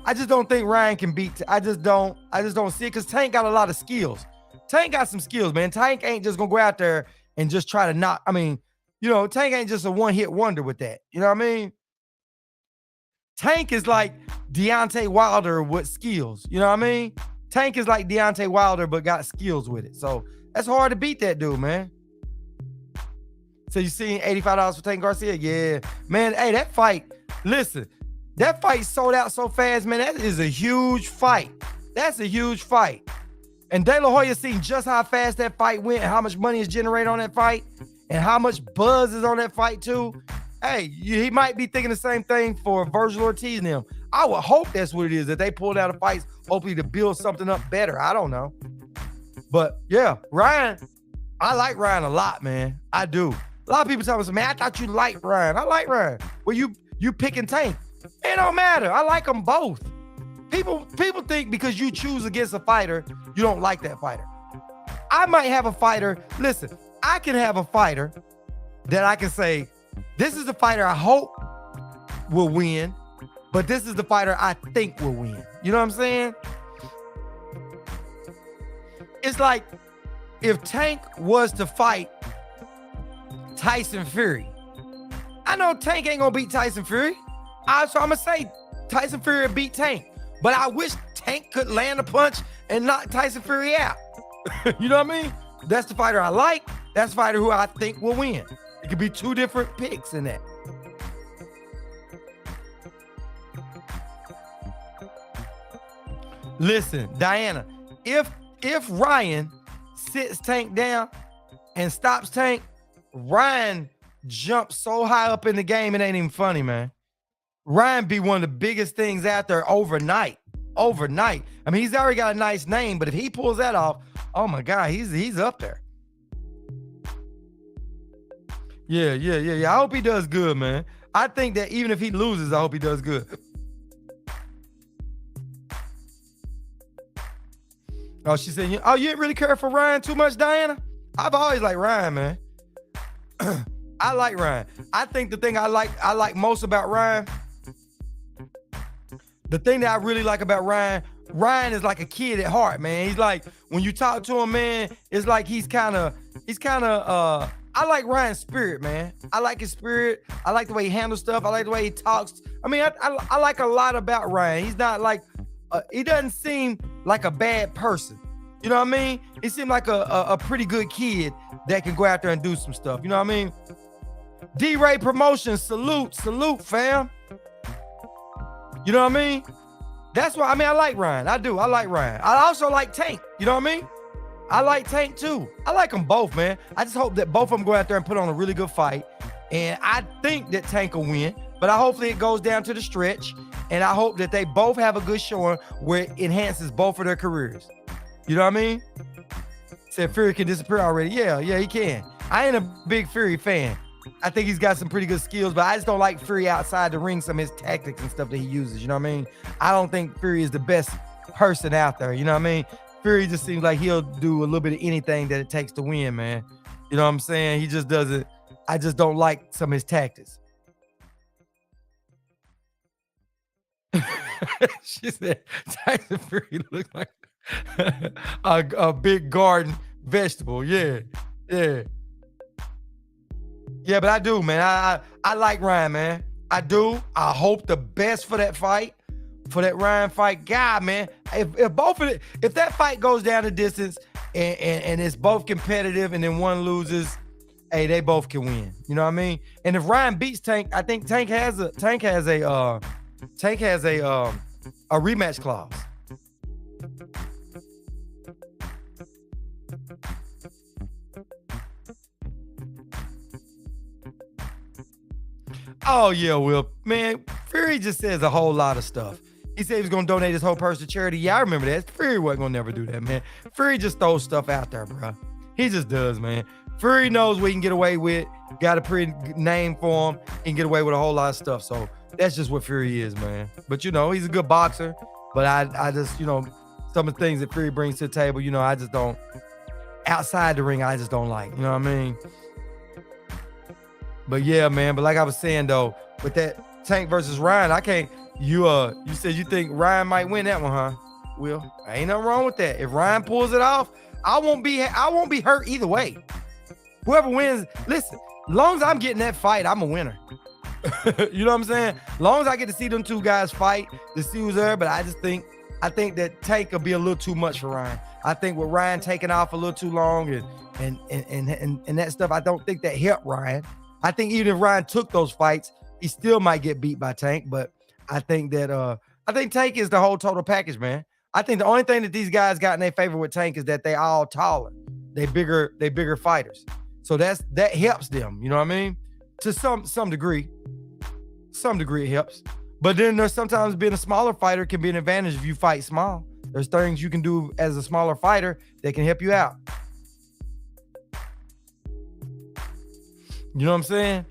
I just don't think Ryan can beat. I just don't see it because Tank got a lot of skills. Tank got some skills, man. Tank ain't just gonna go out there and just try to knock. I mean, Tank ain't just a one-hit wonder with that. You know what I mean? Tank is like Deontay Wilder with skills. You know what I mean? Tank is like Deontay Wilder, but got skills with it. So that's hard to beat that dude, man. So you seen $85 for Tank Garcia? Yeah. Man, hey, that fight, listen, that fight sold out so fast, man. That is a huge fight. That's a huge fight. And De La Hoya seen just how fast that fight went and how much money is generated on that fight and how much buzz is on that fight too. Hey, he might be thinking the same thing for Vergil Ortiz and them. I would hope that's what it is, that they pulled out of fights, hopefully to build something up better. I don't know. But yeah, Ryan, I like Ryan a lot, man. I do. A lot of people tell me, man, I thought you liked Ryan. I like Ryan. Well, you picking Tank. It don't matter. I like them both. People think because you choose against a fighter, you don't like that fighter. I might have a fighter. Listen, I can have a fighter that I can say, this is the fighter I hope will win, but this is the fighter I think will win. You know what I'm saying? It's like if Tank was to fight Tyson Fury. I know Tank ain't gonna beat Tyson Fury. So I'm gonna say Tyson Fury will beat Tank. But I wish Tank could land a punch and knock Tyson Fury out. You know what I mean? That's the fighter I like. That's the fighter who I think will win. It could be two different picks in that. Listen, Diana, if Ryan sits Tank down and stops Tank, Ryan jumps so high up in the game, it ain't even funny, man. Ryan be one of the biggest things out there overnight. I mean, he's already got a nice name, but if he pulls that off, oh my God, he's up there. Yeah. I hope he does good, man. I think that even if he loses, I hope he does good. Oh, she said, oh, you didn't really care for Ryan too much, Diana? I've always liked Ryan, man. I like Ryan. I think the thing I like most about Ryan, the thing that I really like about Ryan is like a kid at heart, man. He's like, when you talk to him, man, it's like he's kind of, I like Ryan's spirit, man. I like his spirit. I like the way he handles stuff. I like the way he talks. I mean, I like a lot about Ryan. He's not like, he doesn't seem like a bad person. You know what I mean? He seemed like a pretty good kid that can go out there and do some stuff. You know what I mean? D-Ray Promotions, salute, fam. You know what I mean? That's why, I mean, I like Ryan. I do. I like Ryan. I also like Tank. You know what I mean? I like Tank too. I like them both, man. I just hope that both of them go out there and put on a really good fight. And I think that Tank will win, but hopefully it goes down to the stretch. And I hope that they both have a good showing where it enhances both of their careers. You know what I mean? Said Fury can disappear already. Yeah, he can. I ain't a big Fury fan. I think he's got some pretty good skills, but I just don't like Fury outside the ring, some of his tactics and stuff that he uses. You know what I mean? I don't think Fury is the best person out there. You know what I mean? Fury just seems like he'll do a little bit of anything that it takes to win, man. You know what I'm saying? He just doesn't. I just don't like some of his tactics. She said, Tyson Fury looks like a big garden vegetable. Yeah, yeah, yeah. But I do, man. I like Ryan, man. I do. I hope the best for that fight, for that Ryan fight. God, man. If both of it, if that fight goes down the distance and it's both competitive and then one loses, hey, they both can win. You know what I mean? And if Ryan beats Tank, I think Tank has a rematch clause. Oh yeah, Will. Man, Fury just says a whole lot of stuff. He said he was gonna donate his whole purse to charity. Yeah, I remember that. Fury wasn't gonna never do that, man. Fury just throws stuff out there, bro. He just does, man. Fury knows what he can get away with. Got a pretty good name for him. He can get away with a whole lot of stuff. So that's just what Fury is, man. But you know, he's a good boxer. But I just, you know, some of the things that Fury brings to the table, you know, I just don't. Outside the ring, I just don't like. You know what I mean? But yeah, man. But like I was saying though, with that Tank versus Ryan, I can't. You said you think Ryan might win that one, huh? Will, ain't nothing wrong with that. If Ryan pulls it off, I won't be hurt either way. Whoever wins, listen, as long as I'm getting that fight, I'm a winner. You know what I'm saying? As long as I get to see them two guys fight, to see who's there. But I think that Tank will be a little too much for Ryan. I think with Ryan taking off a little too long and that stuff, I don't think that helped Ryan. I think even if Ryan took those fights, he still might get beat by Tank. But I think that Tank is the whole total package, man. I think the only thing that these guys got in their favor with Tank is that they all taller. They bigger fighters. So that helps them. You know what I mean? To some degree. Some degree it helps. But then there's sometimes being a smaller fighter can be an advantage if you fight small. There's things you can do as a smaller fighter that can help you out. You know what I'm saying?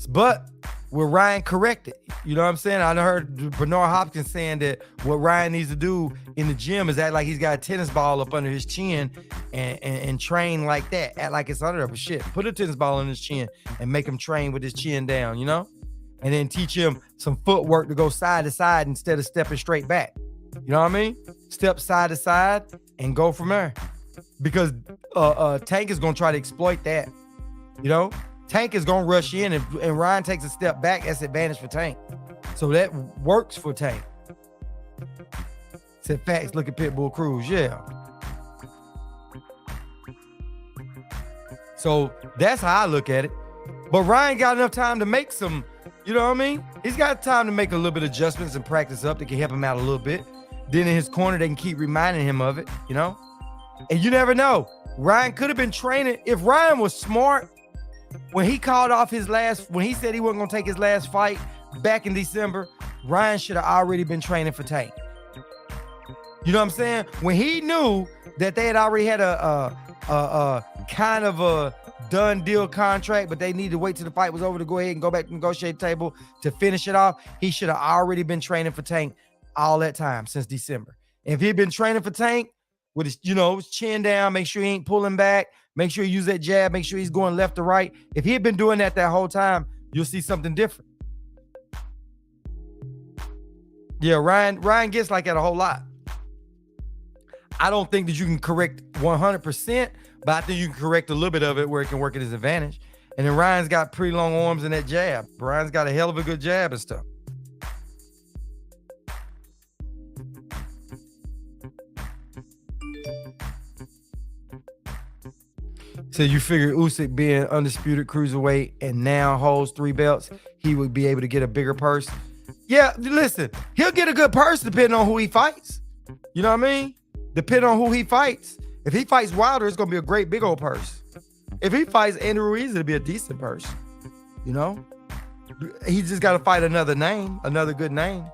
But with Ryan corrected, you know what I'm saying? I heard Bernard Hopkins saying that what Ryan needs to do in the gym is act like he's got a tennis ball up under his chin and train like that. Act like it's under there. But shit, put a tennis ball on his chin and make him train with his chin down, you know? And then teach him some footwork to go side to side instead of stepping straight back. You know what I mean? Step side to side and go from there. Because Tank is going to try to exploit that. You know? Tank is going to rush in and Ryan takes a step back. That's advantage for Tank. So that works for Tank. Said facts, look at Pitbull Cruz. Yeah. So that's how I look at it. But Ryan got enough time to make some, you know what I mean? He's got time to make a little bit of adjustments and practice up that can help him out a little bit. Then in his corner, they can keep reminding him of it, you know? And you never know. Ryan could have been training. If Ryan was smart, when he called off when he said he wasn't going to take his last fight back in December, Ryan should have already been training for Tank. You know what I'm saying? When he knew that they had already had a kind of a done deal contract, but they needed to wait till the fight was over to go ahead and go back to the negotiate table to finish it off, he should have already been training for Tank all that time since December. If he'd been training for Tank with his, his chin down, make sure he ain't pulling back, make sure he use that jab, make sure he's going left to right. If he had been doing that whole time, you'll see something different. Yeah, Ryan gets like that a whole lot. I don't think that you can correct 100%, but I think you can correct a little bit of it where it can work at his advantage. And then Ryan's got pretty long arms in that jab. Ryan's got a hell of a good jab and stuff. So you figure Usyk being undisputed cruiserweight and now holds 3 belts, he would be able to get a bigger purse. Yeah, listen, he'll get a good purse depending on who he fights. You know what I mean? Depending on who he fights. If he fights Wilder, it's going to be a great big old purse. If he fights Andrew Ruiz, it'll be a decent purse. You know? He just got to fight another good name.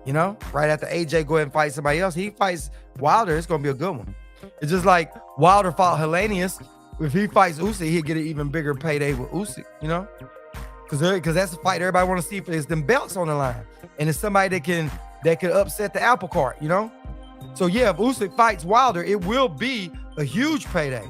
You know? Right after AJ go ahead and fight somebody else. He fights Wilder, it's going to be a good one. It's just like Wilder fought Helenius. If he fights Usyk, he'll get an even bigger payday with Usyk, you know? Because that's the fight everybody want to see. There's them belts on the line. And it's somebody that could upset the apple cart, you know? So yeah, if Usyk fights Wilder, it will be a huge payday.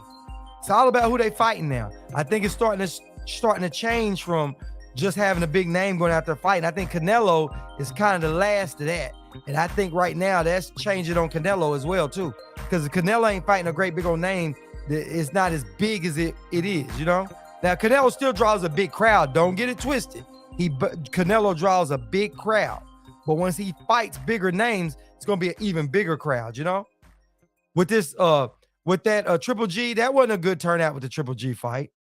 It's all about who they fighting now. I think it's starting to change from just having a big name going out there fighting. I think Canelo is kind of the last of that. And I think right now that's changing on Canelo as well, too. Because Canelo ain't fighting a great big old name. It's not as big as it is, you know? Now, Canelo still draws a big crowd. Don't get it twisted. Canelo draws a big crowd. But once he fights bigger names, it's going to be an even bigger crowd, you know? With that Triple G, that wasn't a good turnout with the Triple G fight.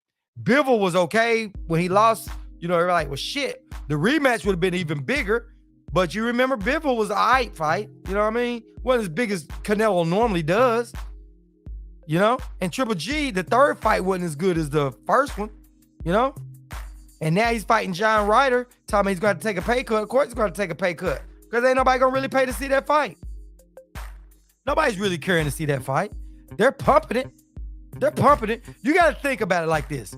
Bivol was okay when he lost. You know, everybody like, well, shit, the rematch would have been even bigger. But you remember Bivol was an aight fight. You know what I mean? Wasn't as big as Canelo normally does. You know? And Triple G, the third fight wasn't as good as the first one. You know? And now he's fighting John Ryder. Telling me he's going to take a pay cut. Of course he's going to take a pay cut. Because ain't nobody going to really pay to see that fight. Nobody's really caring to see that fight. They're pumping it. They're pumping it. You got to think about it like this.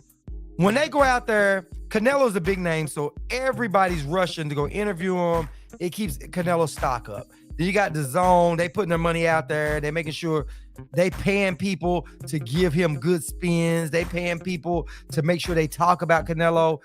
When they go out there, Canelo's a big name, so everybody's rushing to go interview him. It keeps Canelo's stock up. Then you got DAZN. They putting their money out there. They making sure they paying people to give him good spins. They paying people to make sure they talk about Canelo.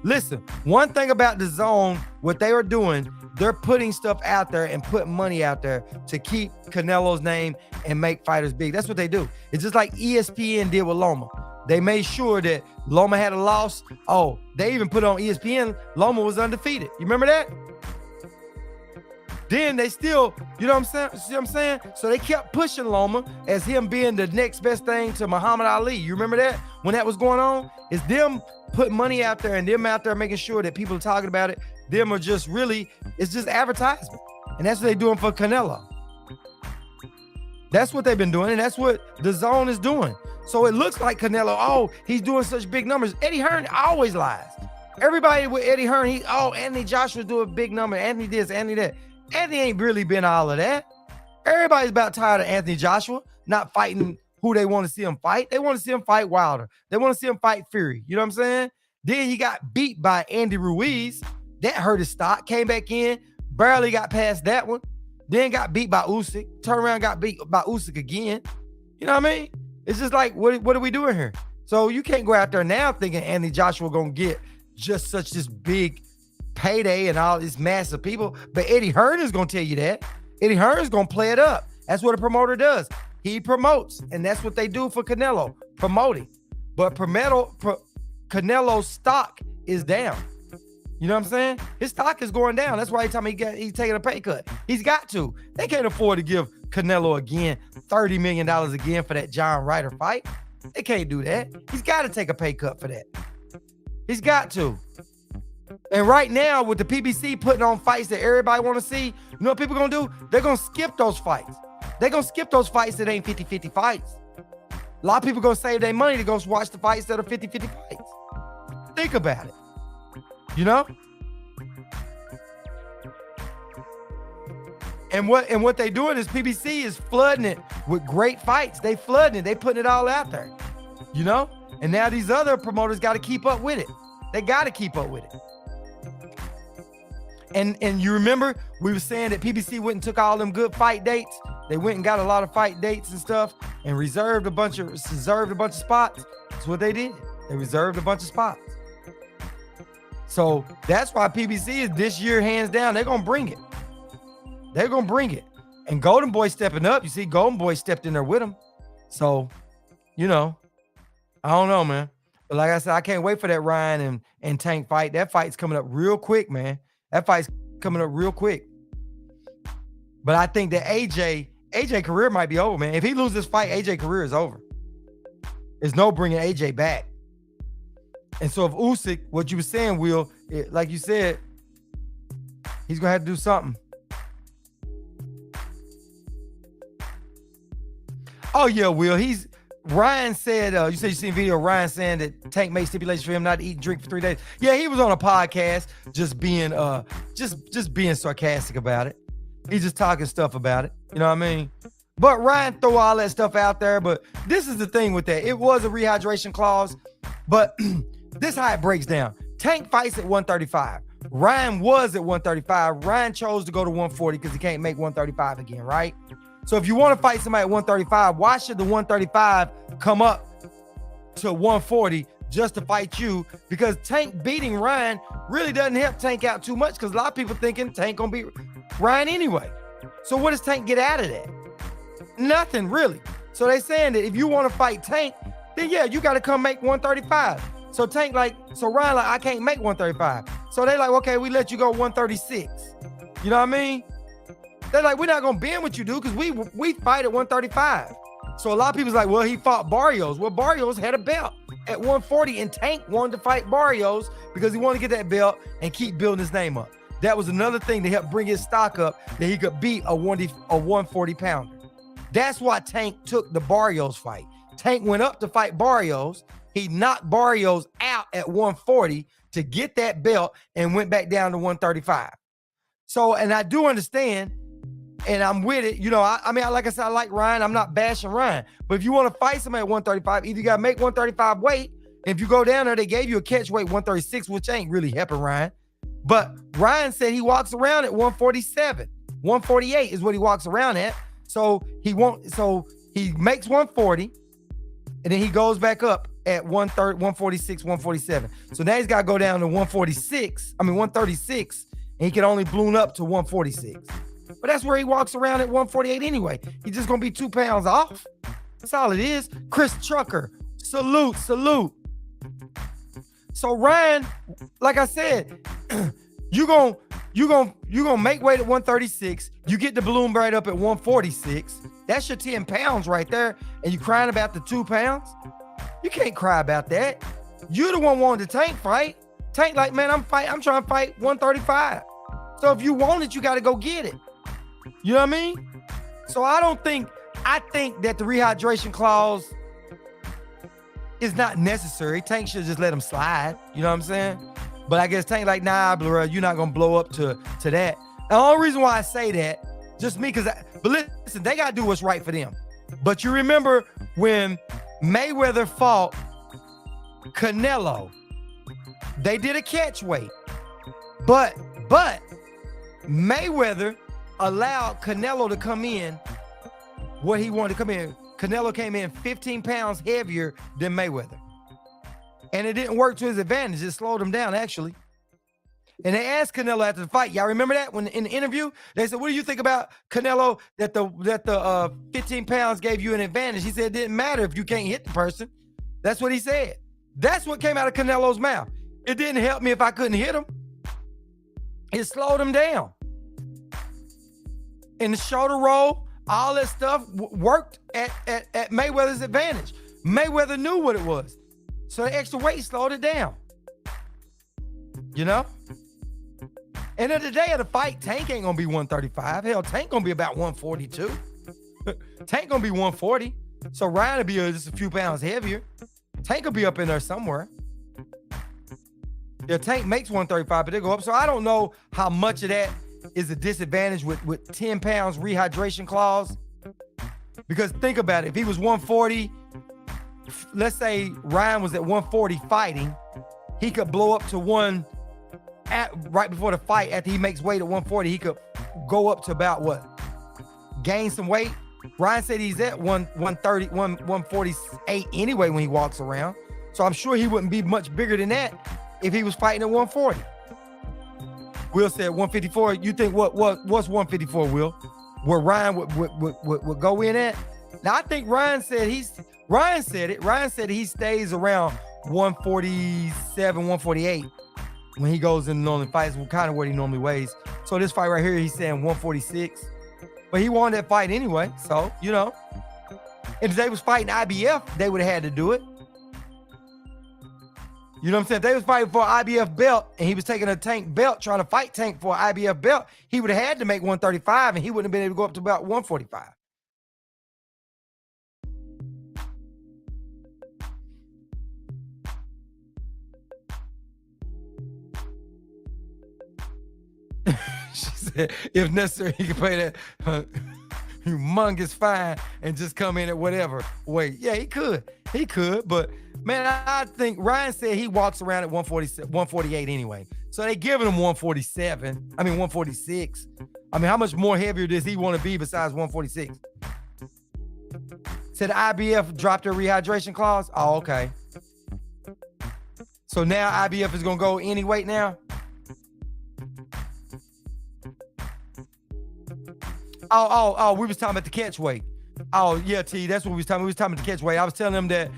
Listen, one thing about DAZN, what they are doing, they're putting stuff out there and putting money out there to keep Canelo's name and make fighters big. That's what they do. It's just like ESPN did with Loma. They made sure that Loma had a loss. Oh, they even put on ESPN, Loma was undefeated. You remember that? Then they still, you know what I'm saying? See what I'm saying? So they kept pushing Loma as him being the next best thing to Muhammad Ali. You remember that? When that was going on? It's them putting money out there and them out there making sure that people are talking about it. Them are just really, it's just advertisement. And that's what they're doing for Canelo. That's what they've been doing, and that's what DAZN is doing. So it looks like Canelo, he's doing such big numbers. Eddie Hearn always lies. Everybody with Eddie Hearn, Anthony Joshua's doing a big number. Anthony this, Anthony that. Anthony ain't really been all of that. Everybody's about tired of Anthony Joshua not fighting who they want to see him fight. They want to see him fight Wilder. They want to see him fight Fury. You know what I'm saying? Then he got beat by Andy Ruiz. That hurt his stock. Came back in, barely got past that one. Then got beat by Usyk. Turned around, got beat by Usyk again. You know what I mean? It's just like, what are we doing here? So you can't go out there now thinking Anthony Joshua gonna get just such this big payday and all these massive people. But Eddie Hearn is gonna tell you that. Eddie Hearn is gonna play it up. That's what a promoter does. He promotes, and that's what they do for Canelo, promoting. But Canelo's stock is down. You know what I'm saying? His stock is going down. That's why he's taking a pay cut. He's got to. They can't afford to give Canelo again $30 million again for that John Ryder fight. They can't do that. He's got to take a pay cut for that. He's got to. And right now, with the PBC putting on fights that everybody want to see, you know what people going to do? They're going to skip those fights. They're going to skip those fights that ain't 50-50 fights. A lot of people going to save their money to go watch the fights that are 50-50 fights. Think about it. You know? And what they doing is PBC is flooding it with great fights. They flooding it. They putting it all out there. You know? And now these other promoters got to keep up with it. They got to keep up with it. And you remember we were saying that PBC went and took all them good fight dates. They went and got a lot of fight dates and stuff and reserved a bunch of spots. That's what they did. They reserved a bunch of spots. So that's why PBC is this year, hands down, they're going to bring it. They're going to bring it. And Golden Boy stepping up. You see, Golden Boy stepped in there with him. So, you know, I don't know, man. But like I said, I can't wait for that Ryan and Tank fight. That fight's coming up real quick, man. That fight's coming up real quick. But I think that AJ career might be over, man. If he loses this fight, AJ career is over. There's no bringing AJ back. And so if Usyk, what you were saying, Will, like you said, he's going to have to do something. Oh, yeah, Will. Ryan said, you said you seen a video of Ryan saying that Tank made stipulations for him not to eat and drink for 3 days. Yeah, he was on a podcast just being being sarcastic about it. He's just talking stuff about it. You know what I mean? But Ryan threw all that stuff out there. But this is the thing with that. It was a rehydration clause, but this is how it breaks down. Tank fights at 135. Ryan was at 135. Ryan chose to go to 140 because he can't make 135 again, right? So if you want to fight somebody at 135, why should the 135 come up to 140 just to fight you, because Tank beating Ryan really doesn't help Tank out too much, because a lot of people thinking Tank gonna beat Ryan anyway. So what does Tank get out of that? Nothing really. So they saying that if you want to fight Tank, then yeah, you got to come make 135. So Tank so Ryan I can't make 135. So they okay, we let you go 136. You know what I mean? They're we're not gonna bend what you do, because we fight at 135. So a lot of people's well, he fought Barrios. Well, Barrios had a belt at 140, and Tank wanted to fight Barrios because he wanted to get that belt and keep building his name up. That was another thing to help bring his stock up, that he could beat a 140 pounder. That's why Tank took the Barrios fight. Tank went up to fight Barrios. He knocked Barrios out at 140 to get that belt and went back down to 135. So, and I do understand, and I'm with it. You know, I mean, like I said, I like Ryan. I'm not bashing Ryan. But if you want to fight somebody at 135, either you got to make 135 weight. And if you go down there, they gave you a catch weight 136, which ain't really helping Ryan. But Ryan said he walks around at 147. 148 is what he walks around at. So he makes 140, and then he goes back up at 146, 147. So now he's got to go down to 136, and he can only balloon up to 146. But that's where he walks around at 148 anyway. He's just going to be 2 pounds off. That's all it is. Chris Trucker, salute. So Ryan, like I said, you gonna make weight at 136. You get the balloon right up at 146. That's your 10 pounds right there. And you crying about the 2 pounds? You can't cry about that. You're the one wanting the Tank fight. Tank man, I'm trying to fight 135. So if you want it, you got to go get it. You know what I mean? So I think that the rehydration clause is not necessary. Tank should just let him slide. You know what I'm saying? But I guess Tank nah, bro, you're not going to blow up to that. The only reason why I say that, just me, but listen, they got to do what's right for them. But you remember when Mayweather fought Canelo, they did a catch weight. But Mayweather allowed Canelo to come in what he wanted to come in. Canelo came in 15 pounds heavier than Mayweather. And it didn't work to his advantage. It slowed him down, actually. And they asked Canelo after the fight. Y'all remember that? When in the interview, they said, what do you think about Canelo that the 15 pounds gave you an advantage? He said it didn't matter if you can't hit the person. That's what he said. That's what came out of Canelo's mouth. It didn't help me if I couldn't hit him. It slowed him down. And the shoulder roll, all that stuff worked at Mayweather's advantage. Mayweather knew what it was. So the extra weight slowed it down. You know? And at the day of the fight, Tank ain't gonna be 135. Hell, Tank gonna be about 142. Tank gonna be 140. So Ryan will be just a few pounds heavier. Tank will be up in there somewhere. Yeah, Tank makes 135, but they go up. So I don't know how much of that is a disadvantage with 10 pounds rehydration clause. Because think about it. If he was 140, let's say Ryan was at 140 fighting, he could blow up to right before the fight. After he makes weight at 140, he could go up to about gain some weight. Ryan said he's at 130, 148 anyway when he walks around. So I'm sure he wouldn't be much bigger than that if he was fighting at 140. Will said 154. You think what's 154, Will? Where Ryan would go in at? Now I think Ryan said he stays around 147, 148 when he goes in normally fights, kind of what he normally weighs. So this fight right here, he's saying 146. But he won that fight anyway. So, you know. If they was fighting IBF, they would have had to do it. You know what I'm saying? If they was fighting for an IBF belt and he was taking a Tank belt, trying to fight Tank for an IBF belt, he would have had to make 135 and he wouldn't have been able to go up to about 145. She said, if necessary, he could pay that humongous fine and just come in at whatever weight. Yeah, he could. But man, I think Ryan said he walks around at 148 anyway. So they giving him 146. I mean, how much more heavier does he want to be besides 146? Said IBF dropped their rehydration clause. Oh, okay. So now IBF is gonna go any weight now? Oh, we was talking about the catch weight. Oh, yeah, T, that's what we was talking about. We was talking about the catch weight. I was telling them that,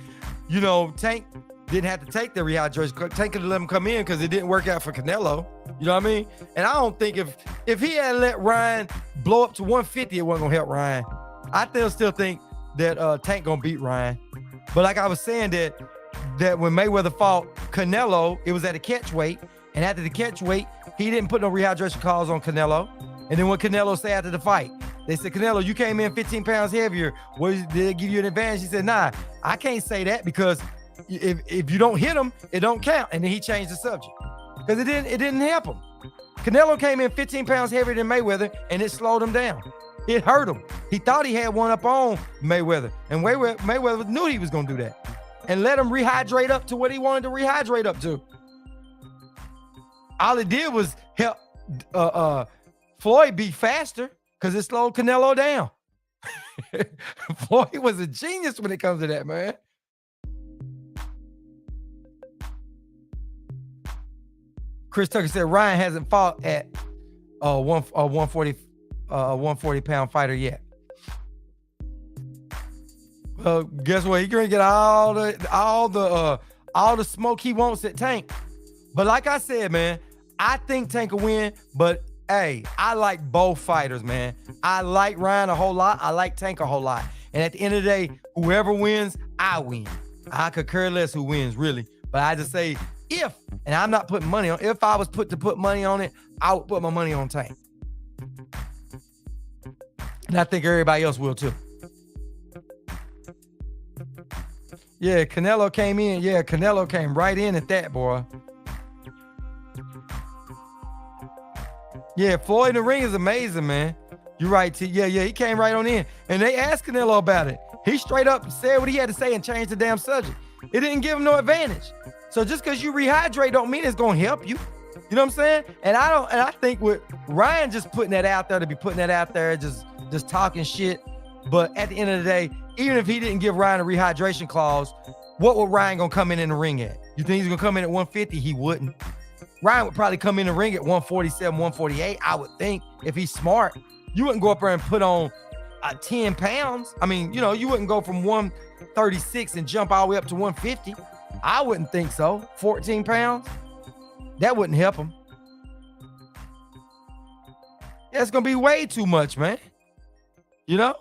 you know, Tank didn't have to take the rehydration. Tank could have let him come in because it didn't work out for Canelo. You know what I mean? And I don't think if he had let Ryan blow up to 150, it wasn't gonna help Ryan. I still think that Tank gonna beat Ryan. But like I was saying that when Mayweather fought Canelo, it was at a catch weight. And after the catch weight, he didn't put no rehydration calls on Canelo. And then what Canelo said after the fight, they said, Canelo, you came in 15 pounds heavier. Did they give you an advantage? He said, nah, I can't say that because if you don't hit him, it don't count. And then he changed the subject because it didn't help him. Canelo came in 15 pounds heavier than Mayweather, and it slowed him down. It hurt him. He thought he had one up on Mayweather, and Mayweather knew he was going to do that and let him rehydrate up to what he wanted to rehydrate up to. All it did was help Floyd be faster because it slowed Canelo down. Floyd was a genius when it comes to that, man. Chris Tucker said Ryan hasn't fought at 140 pound fighter yet. Well, guess what? He's gonna get all the smoke he wants at Tank. But like I said, man, I think Tank will win. But hey, I like both fighters, man. I like Ryan a whole lot. I like Tank a whole lot. And at the end of the day, whoever wins, I win. I could care less who wins, really. But I just say and I'm not putting money on. If I was put money on it, I would put my money on Tank. And I think everybody else will too. Yeah, Canelo came in. Yeah, Canelo came right in at that, boy. Yeah, Floyd in the ring is amazing, man. You're right, T. Yeah, he came right on in. And they asked Canelo about it. He straight up said what he had to say and changed the damn subject. It didn't give him no advantage. So just because you rehydrate don't mean it's going to help you. You know what I'm saying? And I think with Ryan just putting that out there to be putting that out there, just talking shit. But at the end of the day, even if he didn't give Ryan a rehydration clause, what would Ryan gonna come in the ring at? You think he's gonna come in at 150? He wouldn't. Ryan would probably come in the ring at 147, 148, I would think, if he's smart. You wouldn't go up there and put on 10 pounds. I mean, you know, you wouldn't go from 136 and jump all the way up to 150. I wouldn't think so. 14 pounds? That wouldn't help him. That's going to be way too much, man. You know?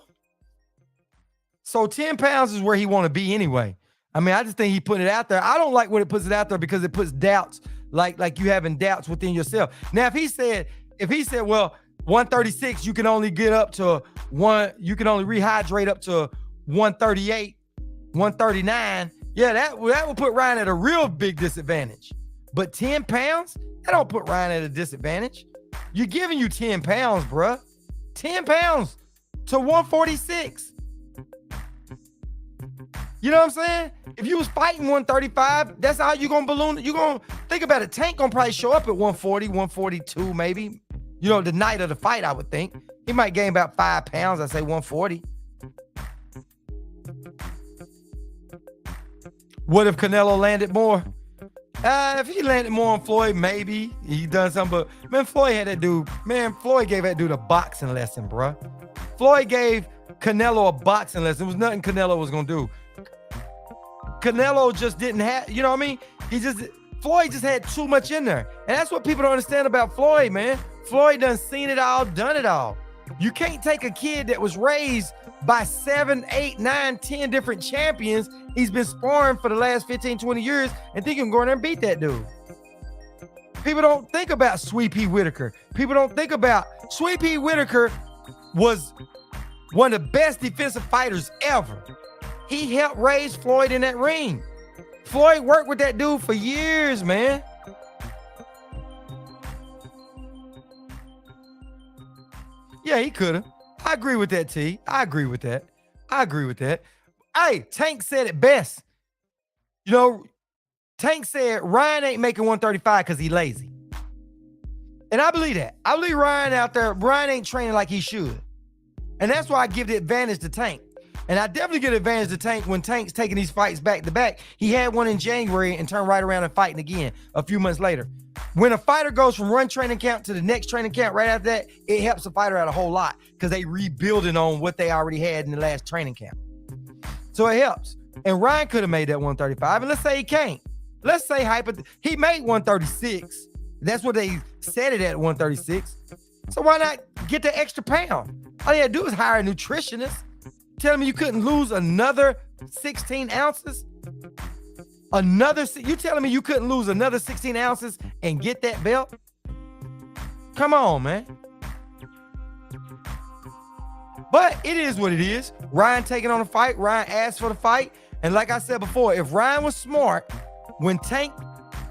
So 10 pounds is where he want to be anyway. I mean, I just think he put it out there. I don't like when it puts it out there because it puts doubts, like you having doubts within yourself. Now, if he said, well, 136, you can only get up to you can only rehydrate up to 138, 139. Yeah, that would put Ryan at a real big disadvantage. But 10 pounds, that don't put Ryan at a disadvantage. You're giving you 10 pounds, bruh. 10 pounds to 146. You know what I'm saying? If you was fighting 135, that's how you gonna balloon. You gonna think about it. Tank gonna probably show up at 140, 142 maybe. You know, the night of the fight, I would think. He might gain about 5 pounds, I'd say 140. What if Canelo landed more? If he landed more on Floyd, maybe. He done something, but man, Floyd gave that dude a boxing lesson, bruh. Floyd gave Canelo a boxing lesson. It was nothing Canelo was gonna do. Canelo just didn't have, you know what I mean? Floyd just had too much in there. And that's what people don't understand about Floyd, man. Floyd done seen it all, done it all. You can't take a kid that was raised by 7, 8, 9, 10 different champions. He's been sparring for the last 15, 20 years and think you can go in there and beat that dude. People don't think about Sweet Pea Whitaker. People don't think about Sweet Pea Whitaker was one of the best defensive fighters ever. He helped raise Floyd in that ring. Floyd worked with that dude for years, man. Yeah, he could have. I agree with that, T. I agree with that. Hey, Tank said it best. You know, Tank said Ryan ain't making 135 because he lazy. And I believe that. I believe Ryan out there, Ryan ain't training like he should. And that's why I give the advantage to Tank. And I definitely get advantage to Tank when Tank's taking these fights back to back. He had one in January and turned right around and fighting again a few months later. When a fighter goes from one training camp to the next training camp right after that, it helps the fighter out a whole lot because they rebuilding on what they already had in the last training camp. So it helps. And Ryan could have made that 135. And let's say he can't. Let's say he made 136. That's what they set it at, 136. So why not get the extra pound? All you had to do is hire a nutritionist. Telling me you couldn't lose another 16 ounces? You telling me you couldn't lose another 16 ounces and get that belt? Come on, man. But it is what it is. Ryan taking on the fight. Ryan asked for the fight. And like I said before, if Ryan was smart, when Tank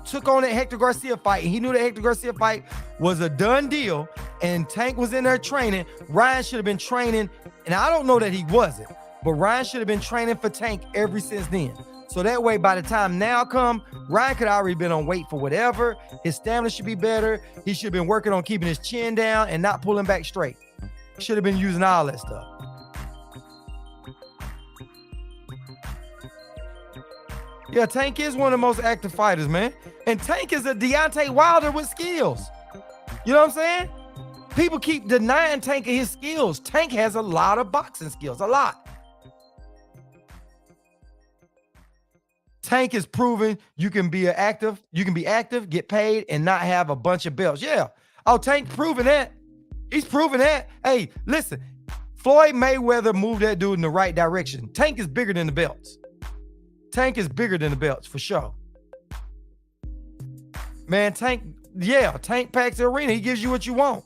took on that Hector Garcia fight, and he knew the Hector Garcia fight was a done deal, and Tank was in there training, Ryan should have been training, and I don't know that he wasn't, but Ryan should have been training for Tank ever since then. So that way, by the time now come, Ryan could already been on weight for whatever. His stamina should be better. He should have been working on keeping his chin down and not pulling back straight. Should have been using all that stuff. Yeah, Tank is one of the most active fighters, man. And Tank is a Deontay Wilder with skills. You know what I'm saying? People keep denying Tank of his skills. Tank has a lot of boxing skills, a lot. Tank is proving you can be active, get paid, and not have a bunch of belts. Yeah. Oh, Tank proving that. He's proving that. Hey, listen, Floyd Mayweather moved that dude in the right direction. Tank is bigger than the belts. Tank is bigger than the belts, for sure. Man, Tank packs the arena. He gives you what you want.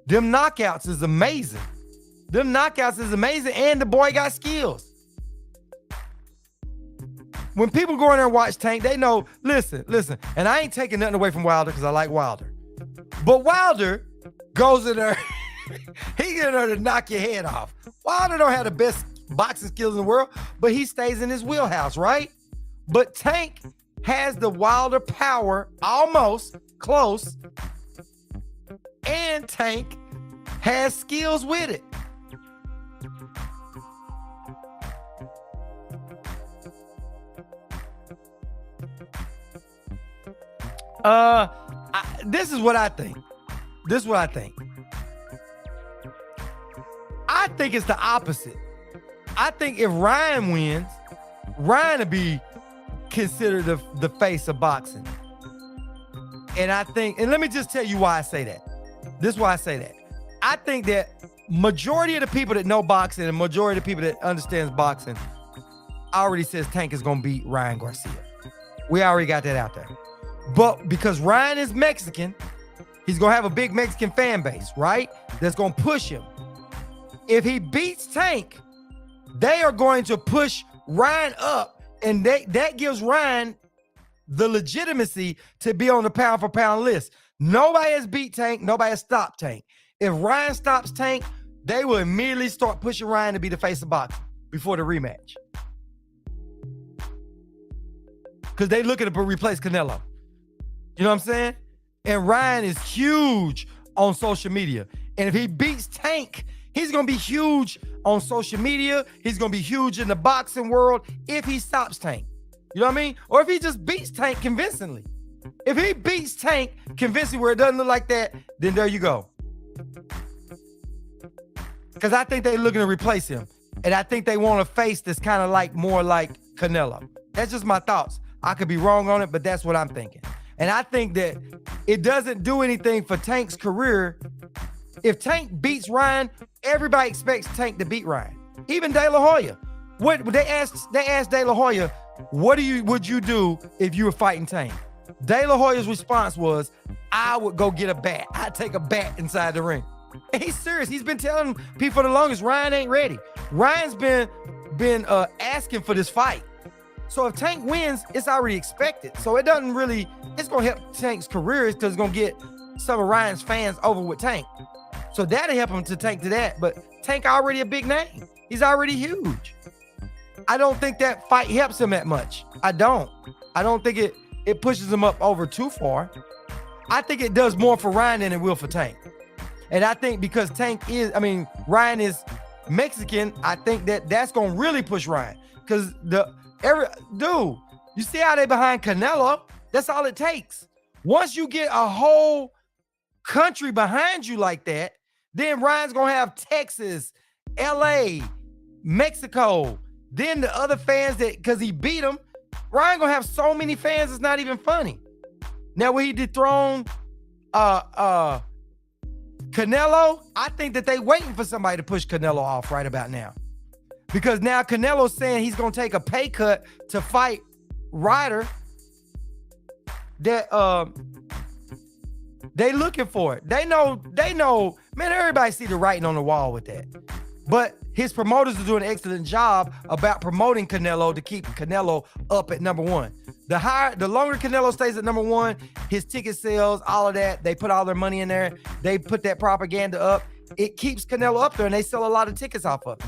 Them knockouts is amazing. And the boy got skills. When people go in there and watch Tank, they know, listen, and I ain't taking nothing away from Wilder because I like Wilder. But Wilder goes in there, he get in there to knock your head off. Wilder don't have the best boxing skills in the world, but he stays in his wheelhouse, right? But Tank has the Wilder power, almost close, and Tank has skills with it. This is what I think. I think it's the opposite. I think if Ryan wins, Ryan will be considered the face of boxing. And I think, and let me just tell you why I say that. This is why I say that. I think that majority of the people that know boxing and majority of the people that understands boxing already says Tank is going to beat Ryan Garcia. We already got that out there. But because Ryan is Mexican, he's going to have a big Mexican fan base, right? That's going to push him. If he beats Tank, they are going to push Ryan up, and that gives Ryan the legitimacy to be on the pound for pound list. Nobody has beat Tank. Nobody has stopped Tank. If Ryan stops Tank, they will immediately start pushing Ryan to be the face of boxing before the rematch. Because they looking to replace Canelo. You know what I'm saying? And Ryan is huge on social media. And if he beats Tank, he's going to be huge on social media. He's going to be huge in the boxing world if he stops Tank. You know what I mean? Or if he just beats Tank convincingly. If he beats Tank convincingly where it doesn't look like that, then there you go. Because I think they're looking to replace him. And I think they want a face that's kind of like more like Canelo. That's just my thoughts. I could be wrong on it, but that's what I'm thinking. And I think that it doesn't do anything for Tank's career. If Tank beats Ryan, everybody expects Tank to beat Ryan. Even De La Hoya. What they asked De La Hoya, what would you do if you were fighting Tank? De La Hoya's response was, I would go get a bat. I'd take a bat inside the ring. And he's serious. He's been telling people for the longest, Ryan ain't ready. Ryan's been asking for this fight. So if Tank wins, it's already expected. So it doesn't really, it's going to help Tank's career because it's going to get some of Ryan's fans over with Tank. So that'll help him to Tank to that. But Tank already a big name. He's already huge. I don't think that fight helps him that much. I don't think it pushes him up over too far. I think it does more for Ryan than it will for Tank. And I think because Ryan is Mexican, I think that's gonna really push Ryan. Because you see how they behind Canelo? That's all it takes. Once you get a whole country behind you like that, then Ryan's gonna have Texas, LA, Mexico, then the other fans that, because he beat them, Ryan gonna have so many fans, it's not even funny. Now, when he dethroned Canelo, I think that they waiting for somebody to push Canelo off right about now. Because now Canelo's saying he's gonna take a pay cut to fight Ryder. That they looking for it. They know, man, everybody see the writing on the wall with that. But his promoters are doing an excellent job about promoting Canelo to keep Canelo up at number one. The longer Canelo stays at number one, his ticket sales, all of that, they put all their money in there. They put that propaganda up. It keeps Canelo up there, and they sell a lot of tickets off of it.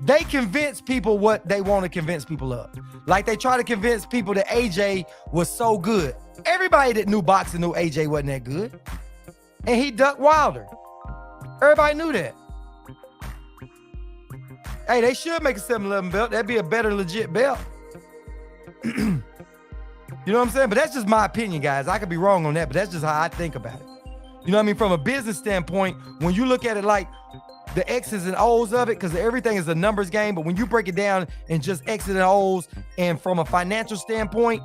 They convince people what they want to convince people of. Like they try to convince people that AJ was so good. Everybody that knew boxing knew AJ wasn't that good. And he ducked Wilder. Everybody knew that. Hey, they should make a 7-11 belt. That'd be a better legit belt. You know what I'm saying? But that's just my opinion, guys. I could be wrong on that, but that's just how I think about it. You know what I mean? From a business standpoint, when you look at it like the X's and O's of it, because everything is a numbers game, but when you break it down and just X's and O's, and from a financial standpoint,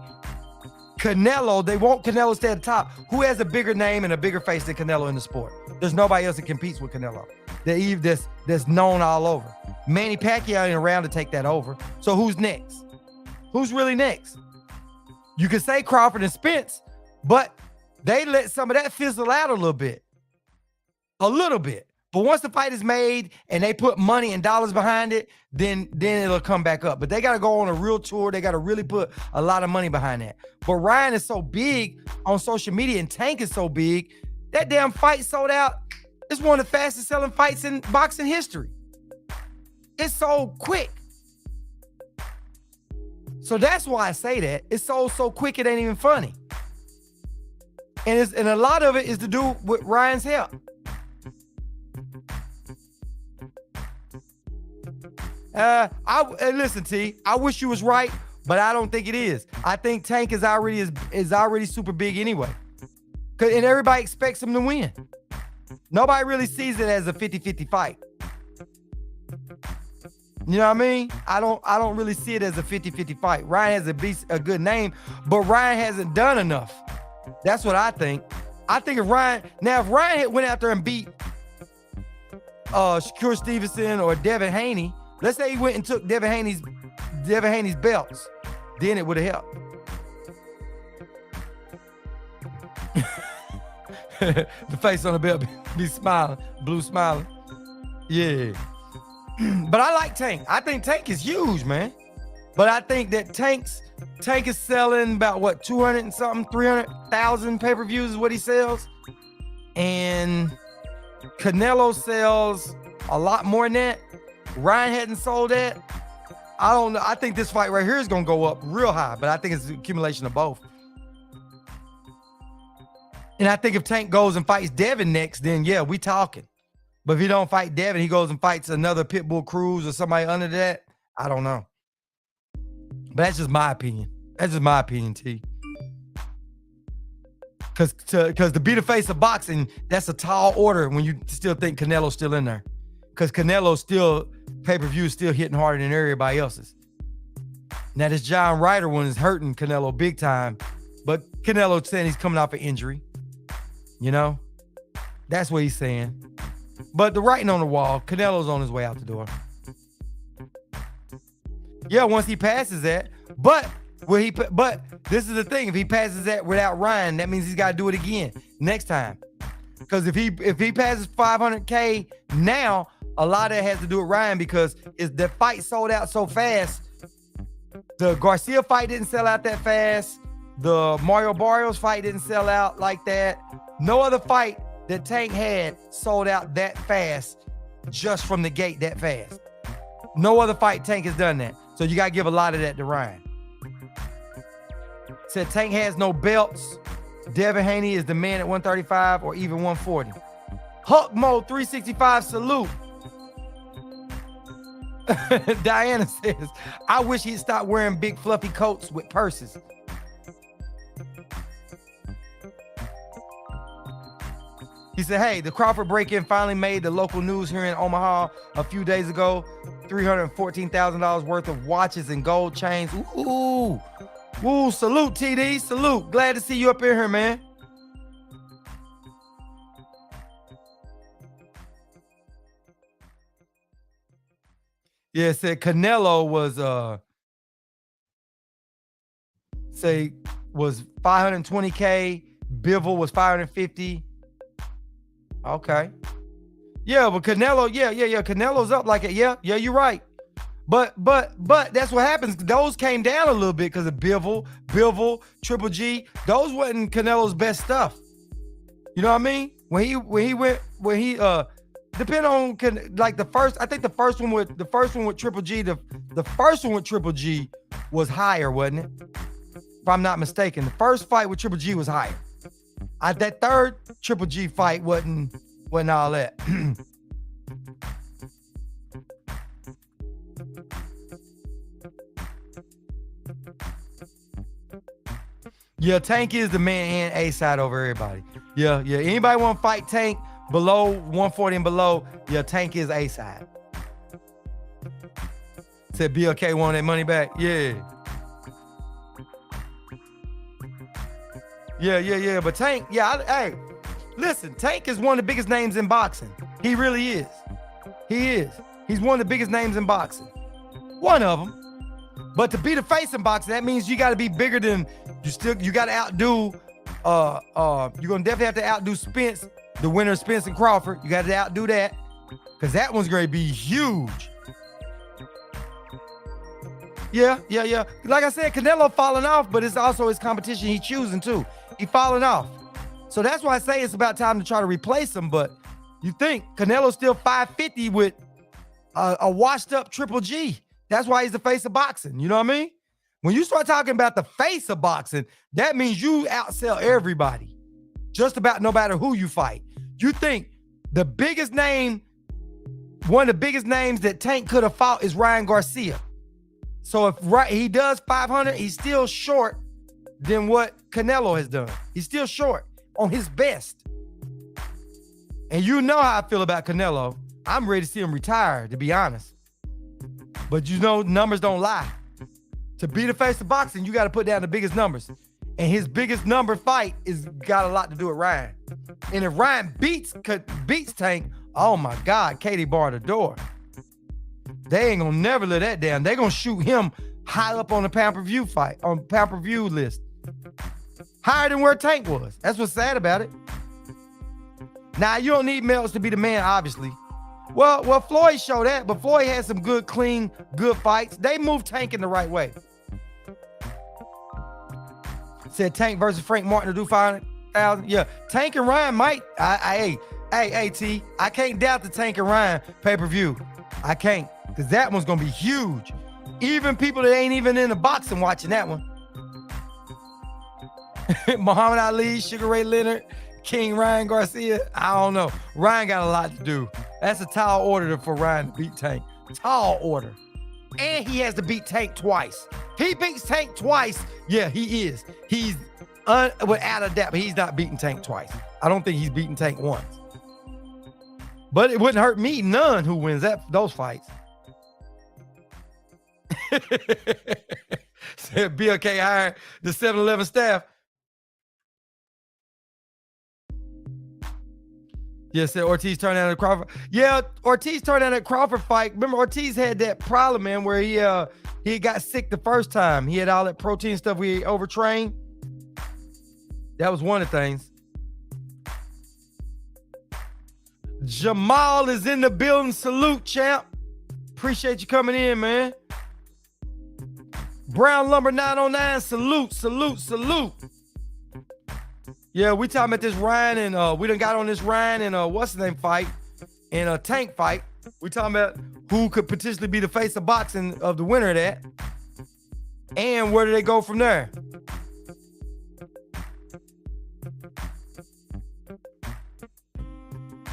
Canelo, they want Canelo to stay at the top. Who has a bigger name and a bigger face than Canelo in the sport? There's nobody else that competes with Canelo. That's known all over. Manny Pacquiao ain't around to take that over. So who's next? Who's really next? You could say Crawford and Spence, but they let some of that fizzle out a little bit. A little bit. But once the fight is made and they put money and dollars behind it, then it'll come back up. But they got to go on a real tour. They got to really put a lot of money behind that. But Ryan is so big on social media and Tank is so big, that damn fight sold out. It's one of the fastest selling fights in boxing history. It's so quick. So that's why I say that. It's so quick it ain't even funny. And a lot of it is to do with Ryan's help. Listen, T, I wish you was right, but I don't think it is. I think Tank is already super big anyway. And everybody expects him to win. Nobody really sees it as a 50-50 fight. You know what I mean? I don't really see it as a 50-50 fight. Ryan has a good name, but Ryan hasn't done enough. That's what I think. I think if Ryan had went out there and beat Shakur Stevenson or Devin Haney, let's say he went and took Devin Haney's belts, then it would have helped. The face on the belt be smiling, blue smiling. Yeah. But I like Tank. I think Tank is huge, man. But I think that Tank is selling about what, 200 and something, 300,000 pay-per-views is what he sells. And Canelo sells a lot more than that. Ryan hadn't sold that. I don't know. I think this fight right here is going to go up real high, but I think it's an accumulation of both. And I think if Tank goes and fights Devin next, then yeah, we talking. But if he don't fight Devin, he goes and fights another Pitbull Cruz or somebody under that, I don't know. But that's just my opinion. That's just my opinion, T. Because to be the face of boxing, that's a tall order when you still think Canelo's still in there. Because Canelo's still, pay-per-view is still hitting harder than everybody else's. Now, this John Ryder one is hurting Canelo big time. But Canelo saying he's coming off an injury. You know? That's what he's saying. But the writing on the wall, Canelo's on his way out the door. Yeah, once he passes that. But this is the thing. If he passes that without Ryan, that means he's got to do it again next time. Because if he passes 500K now, a lot of that has to do with Ryan because the fight sold out so fast. The Garcia fight didn't sell out that fast. The Mario Barrios fight didn't sell out like that. No other fight that Tank had sold out that fast, just from the gate that fast. No other fight Tank has done that. So you got to give a lot of that to Ryan. Said Tank has no belts. Devin Haney is the man at 135 or even 140. Hulk Mode 365 salute. Diana says, I wish he'd stop wearing big fluffy coats with purses. He said, hey, the Crawford break-in finally made the local news here in Omaha a few days ago. $314,000 worth of watches and gold chains. Ooh, salute, TD, salute. Glad to see you up in here, man. Yeah, it said Canelo was was 520K. Bivol was 550. Okay. Yeah, but Canelo, yeah. Canelo's up like it. Yeah, you're right. But that's what happens. Those came down a little bit because of Bivol, Triple G. Those wasn't Canelo's best stuff. You know what I mean? When he depend on like the first one with Triple G, the first one with Triple G was higher, wasn't it? If I'm not mistaken, the first fight with Triple G was higher. That third Triple G fight wasn't all that. Yeah, Tank is the man and A-side over everybody. Yeah. Anybody want to fight Tank below 140 and below? Yeah, Tank is A-side. Said BLK want that money back. Yeah. But Tank, hey, listen, Tank is one of the biggest names in boxing. He really is. He is. He's one of the biggest names in boxing. One of them. But to be the face in boxing, that means you got to be bigger than you got to outdo. You're gonna definitely have to outdo Spence, the winner of Spence and Crawford. You got to outdo that because that one's going to be huge. Yeah. Like I said, Canelo falling off, but it's also his competition he choosing too. He falling off. So that's why I say it's about time to try to replace him. But you think Canelo's still 550 with a washed up Triple G. That's why he's the face of boxing. You know what I mean? When you start talking about the face of boxing, that means you outsell everybody. Just about no matter who you fight. You think the biggest name, one of the biggest names that Tank could have fought is Ryan Garcia. So if he does 500, he's still short than what Canelo has done. He's still short on his best. And you know how I feel about Canelo. I'm ready to see him retire, to be honest. But you know, numbers don't lie. To be the face of boxing, you got to put down the biggest numbers. And his biggest number fight is got a lot to do with Ryan. And if Ryan beats Tank, oh my God, Katie barred the door. They ain't gonna never let that down. They gonna shoot him high up on the pay-per-view list. Higher than where Tank was. That's what's sad about it. Now, you don't need Melts to be the man, obviously. Well, Floyd showed that, but Floyd had some good, clean, good fights. They moved Tank in the right way. Said Tank versus Frank Martin to do 500,000. Yeah, Tank and Ryan might. Hey, T, I can't doubt the Tank and Ryan pay-per-view. I can't, because that one's going to be huge. Even people that ain't even into boxing watching that one. Muhammad Ali, Sugar Ray Leonard, King Ryan Garcia. I don't know. Ryan got a lot to do. That's a tall order for Ryan to beat Tank. Tall order. And he has to beat Tank twice. He beats Tank twice. Yeah, he is. He's without a doubt, but he's not beating Tank twice. I don't think he's beaten Tank once. But it wouldn't hurt me none who wins those fights. Said BLK hired the 7-Eleven staff. Yeah, said Ortiz turned down the Crawford. Yeah, Ortiz turned down that Crawford fight. Remember, Ortiz had that problem, man, where he got sick the first time. He had all that protein stuff. We overtrained. That was one of the things. Jamal is in the building. Salute, champ. Appreciate you coming in, man. Brown Lumber 909. Salute. Yeah, we talking about this Ryan and we done got on this Ryan and what's his name fight and a Tank fight. We talking about who could potentially be the face of boxing of the winner of that. And where do they go from there?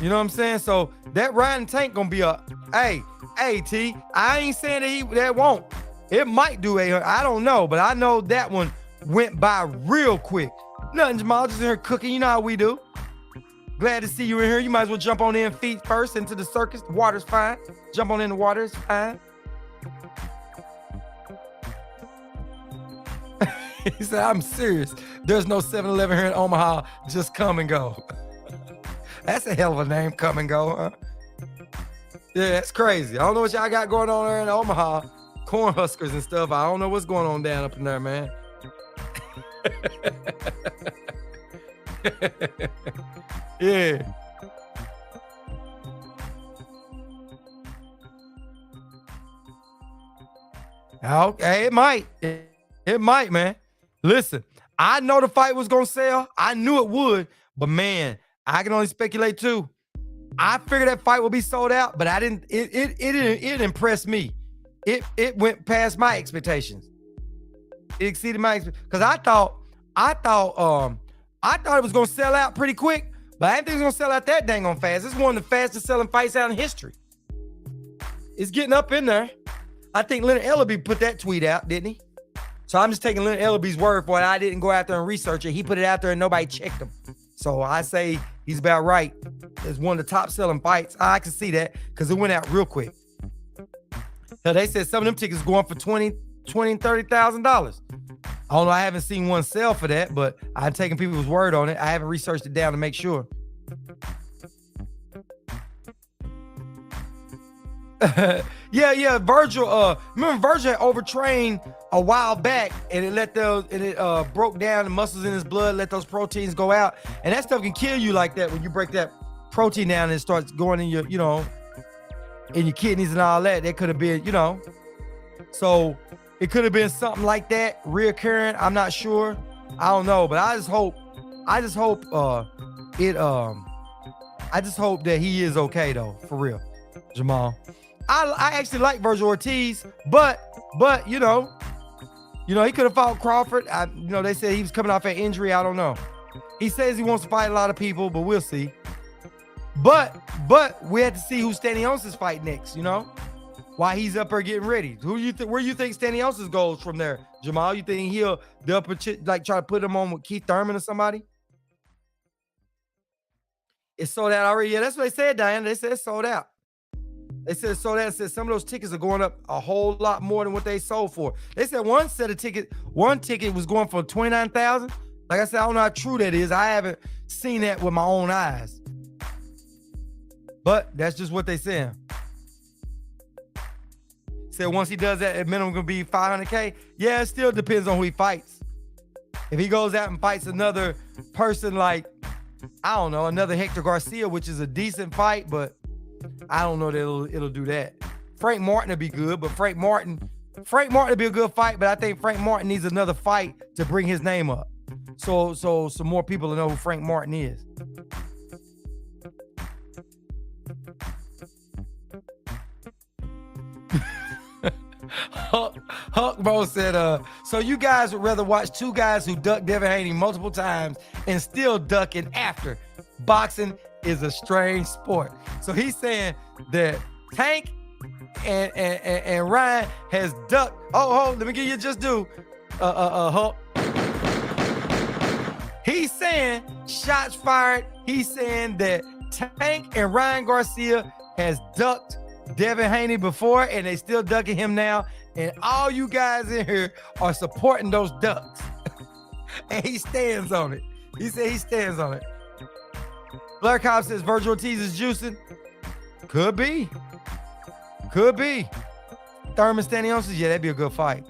You know what I'm saying? So that Ryan and Tank gonna be hey, Hey, T, I ain't saying that won't. It might do 800. I don't know, but I know that one went by real quick. Nothing, Jamal, just in here cooking. You know how we do. Glad to see you in here. You might as well jump on in feet first into the circus. The water's fine. Jump on in the water, it's fine. He said, I'm serious. There's no 7-Eleven here in Omaha. Just come and go. That's a hell of a name, come and go, huh? Yeah, that's crazy. I don't know what y'all got going on there in Omaha. Corn huskers and stuff. I don't know what's going on down up in there, man. Yeah. Okay, it might. It might, man. Listen, I know the fight was gonna sell. I knew it would, but man, I can only speculate too. I figured that fight would be sold out, but I didn't. It impressed me. It went past my expectations. It exceeded my expectations because I thought it was gonna sell out pretty quick, but I didn't think it was gonna sell out that dang on fast. It's one of the fastest selling fights out in history. It's getting up in there. I think Leonard Ellaby put that tweet out, didn't he? So I'm just taking Leonard Ellaby's word for it. I didn't go out there and research it. He put it out there and nobody checked him. So I say he's about right. It's one of the top selling fights. I can see that because it went out real quick. Now they said some of them tickets going for $20,000 and $30,000. I don't know. I haven't seen one sell for that, but I'm taking people's word on it. I haven't researched it down to make sure. Yeah. Vergil. Remember Vergil had overtrained a while back, and it broke down the muscles in his blood, let those proteins go out, and that stuff can kill you like that when you break that protein down and it starts going in your, in your kidneys and all that. That could have been, so it could have been something like that reoccurring. I'm not sure. I don't know, but I just hope that he is okay though, for real, Jamal. I actually like Vergil Ortiz, but he could have fought Crawford. They said he was coming off an injury. I don't know. He says he wants to fight a lot of people, but we'll see. But we had to see who Stanionis is fight next. While he's up there getting ready. Where you think Stanionis goes from there, Jamal? You think they'll try to put him on with Keith Thurman or somebody? It's sold out already. Yeah, that's what they said, Diana. They said it's sold out. They said it's sold out. Said some of those tickets are going up a whole lot more than what they sold for. They said one ticket was going for $29,000. Like I said, I don't know how true that is. I haven't seen that with my own eyes. But that's just what they said. Said once he does that, at minimum gonna be $500K. Yeah, it still depends on who he fights. If he goes out and fights another person like, I don't know, another Hector Garcia, which is a decent fight, but I don't know that it'll do that. Frank Martin would be good, but Frank Martin would be a good fight, but I think Frank Martin needs another fight to bring his name up. So some more people know who Frank Martin is. Huck Bro said, so you guys would rather watch two guys who ducked Devin Haney multiple times and still ducking after. Boxing is a strange sport. So he's saying that Tank and Ryan has ducked. Oh, let me give you just due. Huck. He's saying shots fired. He's saying that Tank and Ryan Garcia has ducked Devin Haney before, and they still ducking him now. And all you guys in here are supporting those ducks. And he stands on it. He said he stands on it. Blair Cobb says Vergil Ortiz is juicing. Could be. Thurman Stanionis, yeah, that'd be a good fight.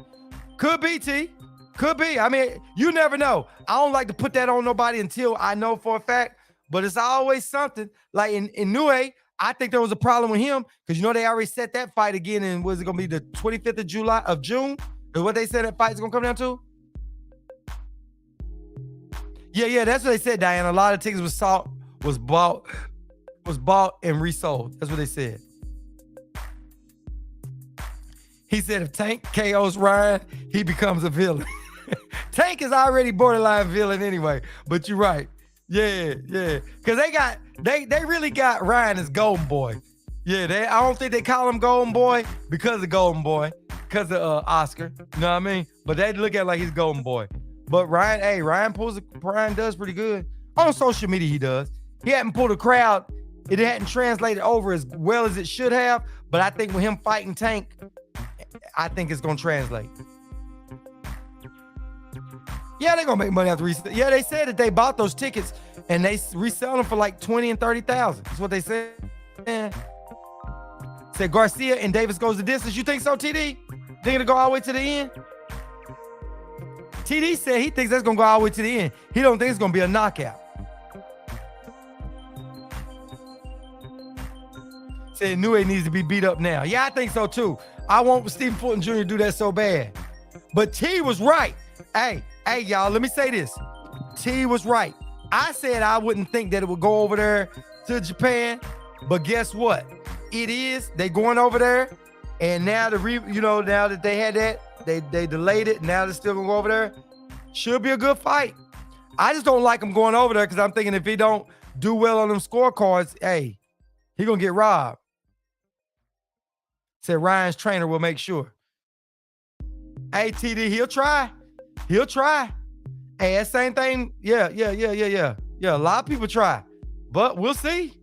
Could be, T. Could be. I mean, you never know. I don't like to put that on nobody until I know for a fact, but it's always something. Like in Nue, I think there was a problem with him because they already set that fight again, and was it gonna be the 25th of June? Is what they said that fight's gonna come down to? Yeah, that's what they said, Diana. A lot of tickets was bought and resold. That's what they said. He said if Tank KOs Ryan, he becomes a villain. Tank is already borderline villain anyway, but you're right. Yeah. Because they really got Ryan as golden boy. Yeah, I don't think they call him Golden Boy because of Golden Boy, because of Oscar. You know what I mean? But they look at it like he's Golden Boy. But Ryan does pretty good. On social media, he does. He hadn't pulled a crowd. It hadn't translated over as well as it should have. But I think with him fighting Tank, I think it's going to translate. Yeah, they're going to make money after resale. Yeah, they said that they bought those tickets and they resell them for like 20 and 30,000. That's what they said. Said Garcia and Davis goes the distance. You think so, TD? Think it'll go all the way to the end? TD said he thinks that's going to go all the way to the end. He don't think it's going to be a knockout. Said Nue needs to be beat up now. Yeah, I think so too. I want Stephen Fulton Jr. to do that so bad. But T was right. Hey, y'all, let me say this. T was right. I said I wouldn't think that it would go over there to Japan, but guess what? It is. They going over there, and now now that they had that, they delayed it. Now they're still gonna go over there. Should be a good fight. I just don't like him going over there because I'm thinking if he don't do well on them scorecards, hey, he gonna get robbed. Said Ryan's trainer will make sure. Hey, TD, he'll try. He'll try. Hey, that same thing. Yeah. Yeah, a lot of people try. But we'll see.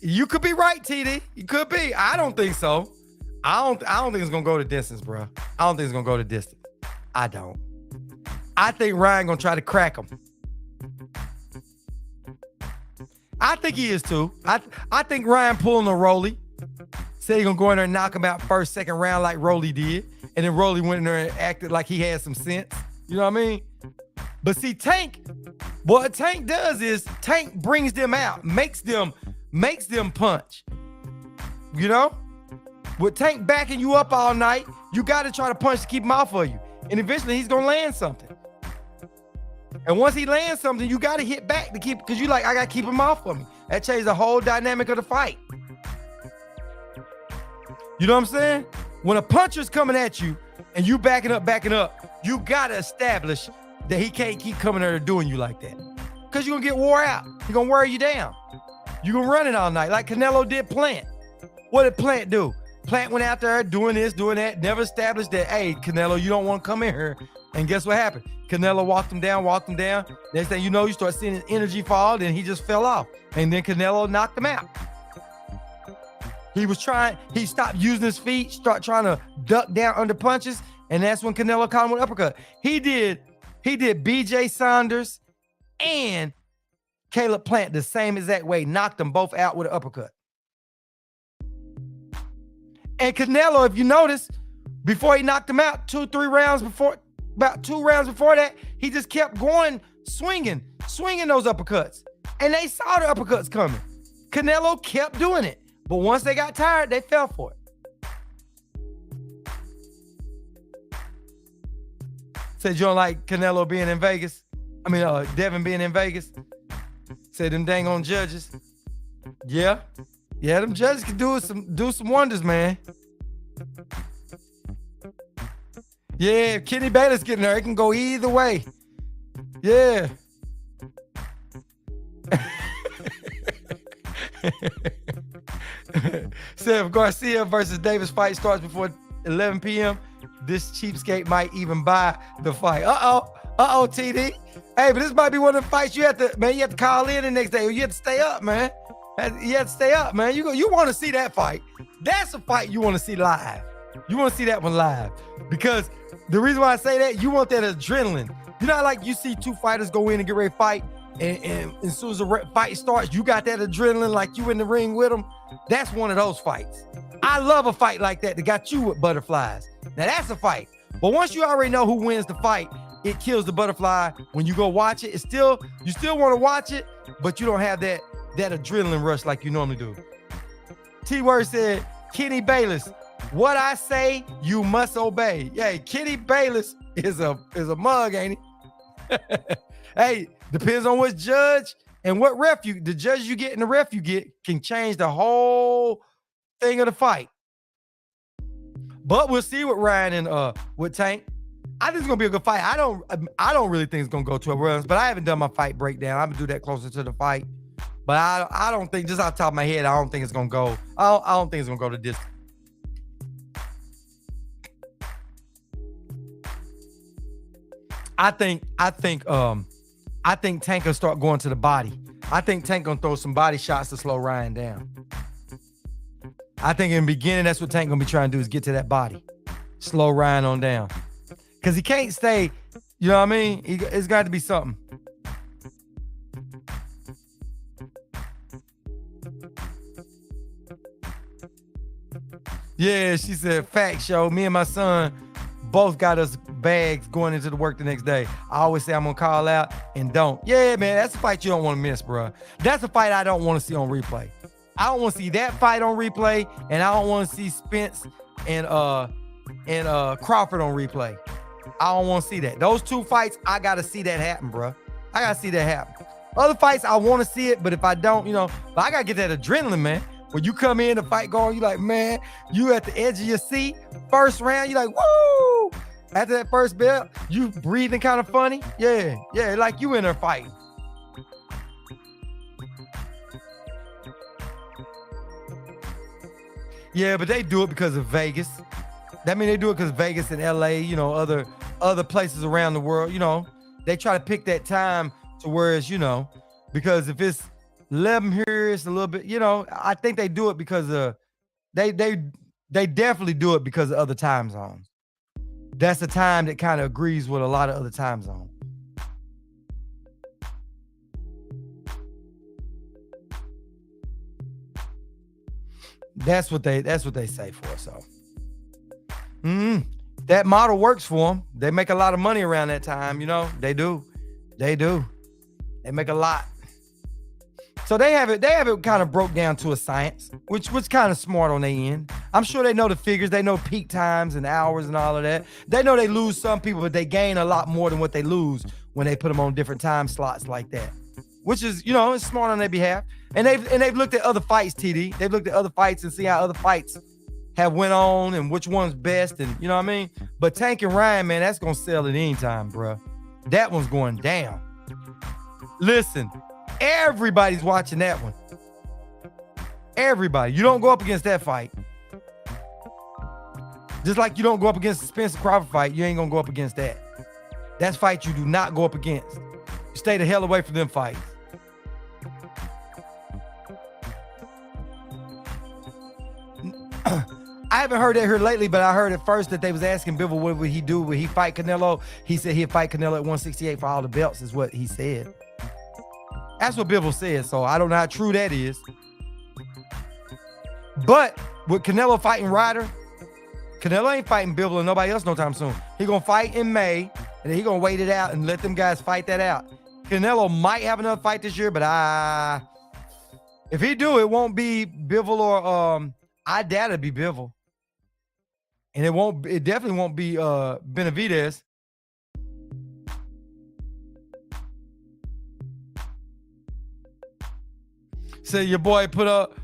You could be right, TD. You could be. I don't think so. I don't think it's gonna go the distance, bro. I don't think it's gonna go the distance. I don't. I think Ryan gonna try to crack him. I think he is too. I think Ryan pulling a Rolly. Said he gonna go in there and knock him out first, second round like Rolly did. And then Rolly went in there and acted like he had some sense. You know what I mean? But see, Tank, what Tank does is Tank brings them out, makes them punch. You know? With Tank backing you up all night, you got to try to punch to keep him off of you. And eventually he's going to land something. And once he lands something, you got to hit back to keep, because you like, I got to keep him off of me. That changed the whole dynamic of the fight. You know what I'm saying? When a puncher's coming at you and you backing up, you got to establish that he can't keep coming there doing you like that. Because you're going to get wore out. He's going to wear you down. You're going to run it all night like Canelo did Plant. What did Plant do? Plant went out there doing this, doing that, never established that, hey, Canelo, you don't want to come in here. And guess what happened? Canelo walked him down. Next thing you know, you start seeing his energy fall, then he just fell off. And then Canelo knocked him out. He stopped using his feet, start trying to duck down under punches, and that's when Canelo caught him with an uppercut. He did BJ Saunders and Caleb Plant the same exact way, knocked them both out with an uppercut. And Canelo, if you notice, before he knocked him out, about 2 rounds before that, he just kept going, swinging those uppercuts. And they saw the uppercuts coming. Canelo kept doing it. But once they got tired, they fell for it. Said you don't like Canelo being in Vegas? Devin being in Vegas? Said them dang on judges. Yeah, them judges can do some wonders, man. Yeah, if Kenny Bayless getting there, it can go either way. Yeah. Said if Garcia versus Davis fight starts before 11 p.m., this cheapskate might even buy the fight. Uh-oh, TD. Hey, but this might be one of the fights you have to call in the next day. You have to stay up, man. You have to stay up, man. You want to see that fight. That's a fight you want to see live. You want to see that one live. Because the reason why I say that, you want that adrenaline. You know, like you see two fighters go in and get ready to fight, and as soon as the fight starts, you got that adrenaline like you in the ring with them. That's one of those fights. I love a fight like that got you with butterflies. Now that's a fight. But once you already know who wins the fight, it kills the butterfly. When you go watch it, you still want to watch it, but you don't have that adrenaline rush like you normally do. T-Word said, Kenny Bayless, what I say, you must obey. Yeah, Kenny Bayless is a mug, ain't he? Hey, depends on which judge and what ref the judges you get and the ref you get can change the whole thing of the fight. But we'll see with Ryan and with Tank. I think it's gonna be a good fight. I don't really think it's gonna go 12 rounds, but I haven't done my fight breakdown. I'm gonna do that closer to the fight. But I don't think, just off the top of my head, I don't think it's gonna go. I don't think it's gonna go to this. I think Tank will start going to the body. I think Tank gonna throw some body shots to slow Ryan down. I think in the beginning, that's what Tank gonna be trying to do, is get to that body, slow Ryan on down, because he can't stay. You know what I mean? It's got to be something. Yeah, she said, fact show. Me and my son both got us bags going into the work the next day. I always say I'm gonna call out and don't. Yeah, man, that's a fight you don't want to miss, bro. That's a fight I don't want to see on replay. I don't want to see that fight on replay, and I don't want to see Spence and Crawford on replay. I don't want to see that. Those two fights, I gotta see that happen, bro. I gotta see that happen. Other fights, I want to see it, but if I don't, but I gotta get that adrenaline, man. When you come in, the fight going, you like, man, you at the edge of your seat. First round, you like, woo! After that first bell, you breathing kind of funny. Yeah, like you in there fighting. Yeah, but they do it because of Vegas. That mean they do it because Vegas and LA, other places around the world, they try to pick that time to where it's, because if it's 11 here, it's a little bit, I think they do it because they definitely do it because of other time zones. That's the time that kind of agrees with a lot of other time zones. That's what they say for. So that model works for them. They make a lot of money around that time, they do. They make a lot. So they have it kind of broke down to a science, which kind of smart on their end. I'm sure they know the figures. They know peak times and hours and all of that. They know they lose some people, but they gain a lot more than what they lose when they put them on different time slots like that, which is, it's smart on their behalf. And they've looked at other fights, TD. They've looked at other fights and see how other fights have went on and which one's best, and you know what I mean? But Tank and Ryan, man, that's going to sell at any time, bro. That one's going down. Listen, everybody's watching that one. Everybody. You don't go up against that fight. Just like you don't go up against the Spencer Crawford fight, you ain't going to go up against that. That's fight you do not go up against. You stay the hell away from them fights. I haven't heard that here lately, but I heard at first that they was asking Bivol what would he do when he fight Canelo. He said he'd fight Canelo at 168 for all the belts, is what he said. That's what Bivol said, so I don't know how true that is. But with Canelo fighting Ryder, Canelo ain't fighting Bivol and nobody else no time soon. He gonna fight in May, and then he gonna wait it out and let them guys fight that out. Canelo might have another fight this year, but if he do, it won't be Bivol or I doubt it'd be Bivol. And it definitely won't be Benavidez. So your boy put up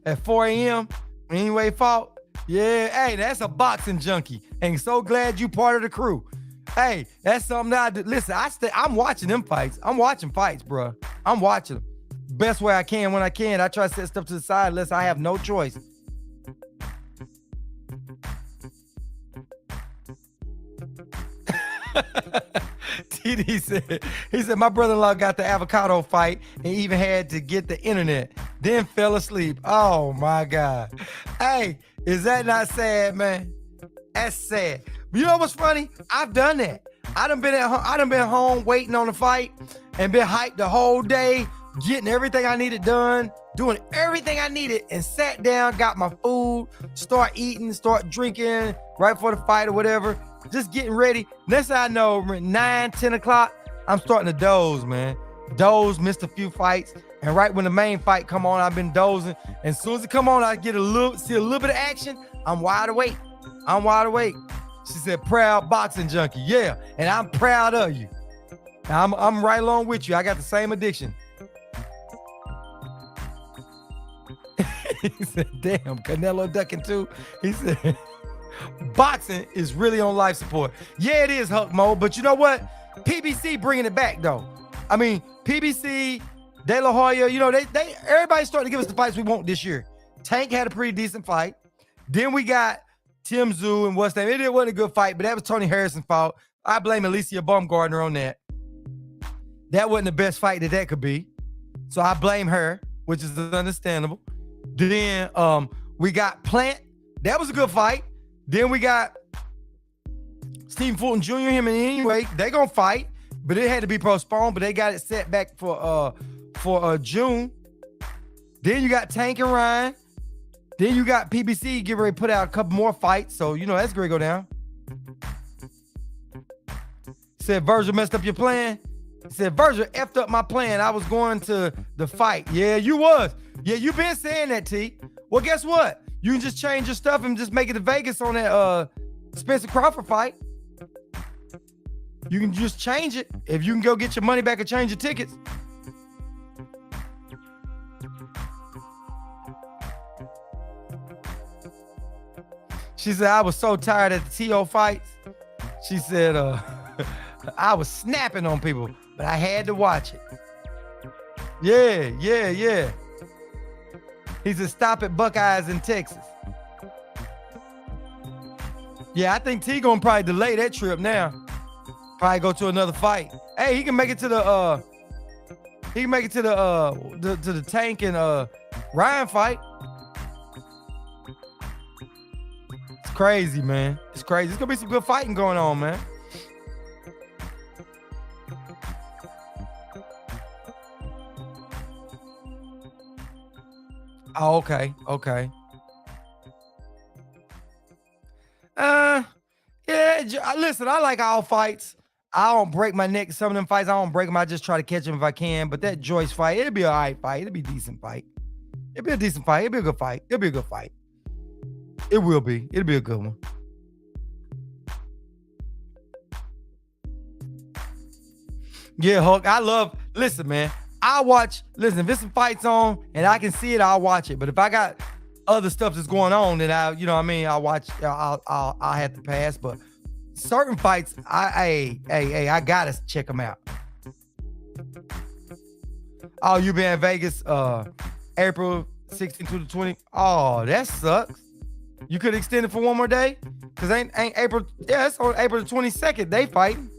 at 4 a.m. anyway fought. Yeah, hey, that's a boxing junkie. And so glad you part of the crew. Hey, that's something that I do. Listen, I'm watching them fights. I'm watching fights, bro. I'm watching them. Best way I can when I can. I try to set stuff to the side unless I have no choice. TD said, my brother-in-law got the avocado fight and even had to get the internet, then fell asleep. Oh my God. Hey, is that not sad, man? That's sad. But you know what's funny? I've done that. I done been home waiting on the fight and been hyped the whole day, getting everything I needed done, doing everything I needed, and sat down, got my food, start eating, start drinking right before the fight or whatever, just getting ready. Next thing I know, 9, 10 o'clock, I'm starting to doze, man. Missed a few fights. And right when the main fight come on, I've been dozing. And as soon as it come on, I see a little bit of action. I'm wide awake. She said, proud boxing junkie. Yeah, and I'm proud of you. I'm right along with you. I got the same addiction. He said, damn, Canelo ducking too. He said, boxing is really on life support. Yeah, it is Huck mode, but you know what? PBC bringing it back though. I mean, PBC, De La Hoya, you know, everybody's starting to give us the fights we want this year. Tank had a pretty decent fight. Then we got Tim Tszyu and what's that? It wasn't a good fight, but that was Tony Harrison's fault. I blame Alicia Baumgardner on that. That wasn't the best fight that could be. So I blame her, which is understandable. Then we got Plant. That was a good fight. Then we got Stephen Fulton Jr. Him and anyway, they gonna fight, but it had to be postponed. But they got it set back for June. Then you got Tank and Ryan. Then you got PBC getting ready to put out a couple more fights. So you know that's gonna go down. Said Vergil messed up your plan. Said Vergil effed up my plan. I was going to the fight. Yeah, you was. Yeah, you been saying that, T. Well, guess what? You can just change your stuff and just make it to Vegas on that Spencer Crawford fight. You can just change it. If you can go get your money back and change your tickets. She said, I was so tired at the TO fights. She said, I was snapping on people, but I had to watch it. Yeah. He said, stop at Buckeyes in Texas. Yeah, I think T gonna probably delay that trip now. Probably go to another fight. Hey, he can make it to the to the Tank and Ryan fight. It's crazy, man. It's crazy. It's gonna be some good fighting going on, man. Oh, okay. Yeah, listen, I like all fights. I don't break my neck. Some of them fights, I don't break them. I just try to catch them if I can. But that Joyce fight, it'll be all right fight. It'll be a decent fight. It'll be a decent fight. It'll be a good fight. It'll be a good fight. It will be. It'll be a good one. Yeah, Hulk, listen, man. Listen, if there's some fights on and I can see it, I'll watch it. But if I got other stuff that's going on, then I'll watch, I'll have to pass. But certain fights, I gotta check them out. Oh, you been in Vegas, April 16th to the 20th. Oh, that sucks. You could extend it for one more day? Cause ain't April, yeah, it's on April the 22nd, they fighting.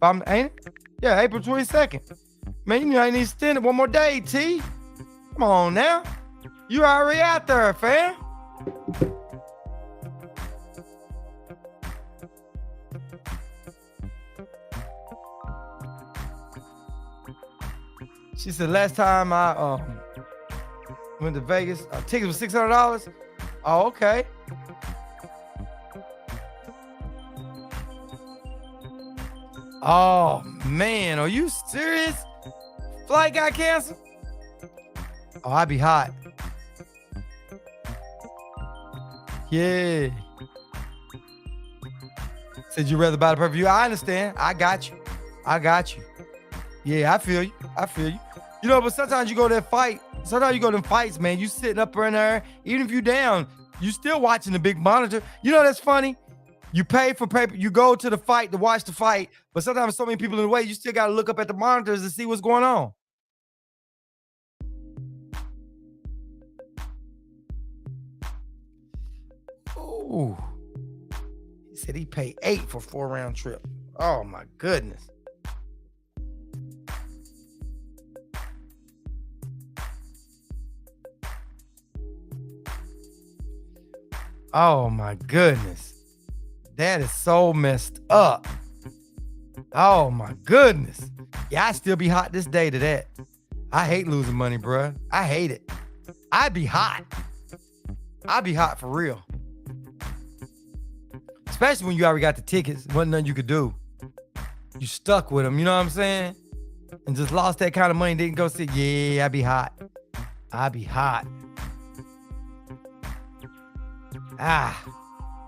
Ain't it? Yeah, April 22nd. Man, you ain't extend it one more day, T. Come on now. You already out there, fam. She said last time I went to Vegas, tickets were $600. Oh, okay. Oh man, are you serious? Flight got canceled? Oh, I'd be hot. Yeah. Said you'd rather buy the pay-per-view. I understand. I got you. Yeah, I feel you. You know, but sometimes you go to that fight. Sometimes you go to them fights, man. You sitting up in there, even if you down, you still watching the big monitor. You know that's funny? You pay for paper, you go to the fight to watch the fight, but sometimes so many people in the way, you still got to look up at the monitors to see what's going on. Ooh. He said he paid $8 for 4-round trip. Oh my goodness. Oh my goodness. That is so messed up. Oh my goodness. Yeah, I still be hot this day to that. I hate losing money, bruh. I hate it. I'd be hot. I'd be hot for real. Especially when you already got the tickets. Wasn't nothing you could do. You stuck with them, you know what I'm saying? And just lost that kind of money, didn't go see. Yeah, I'd be hot.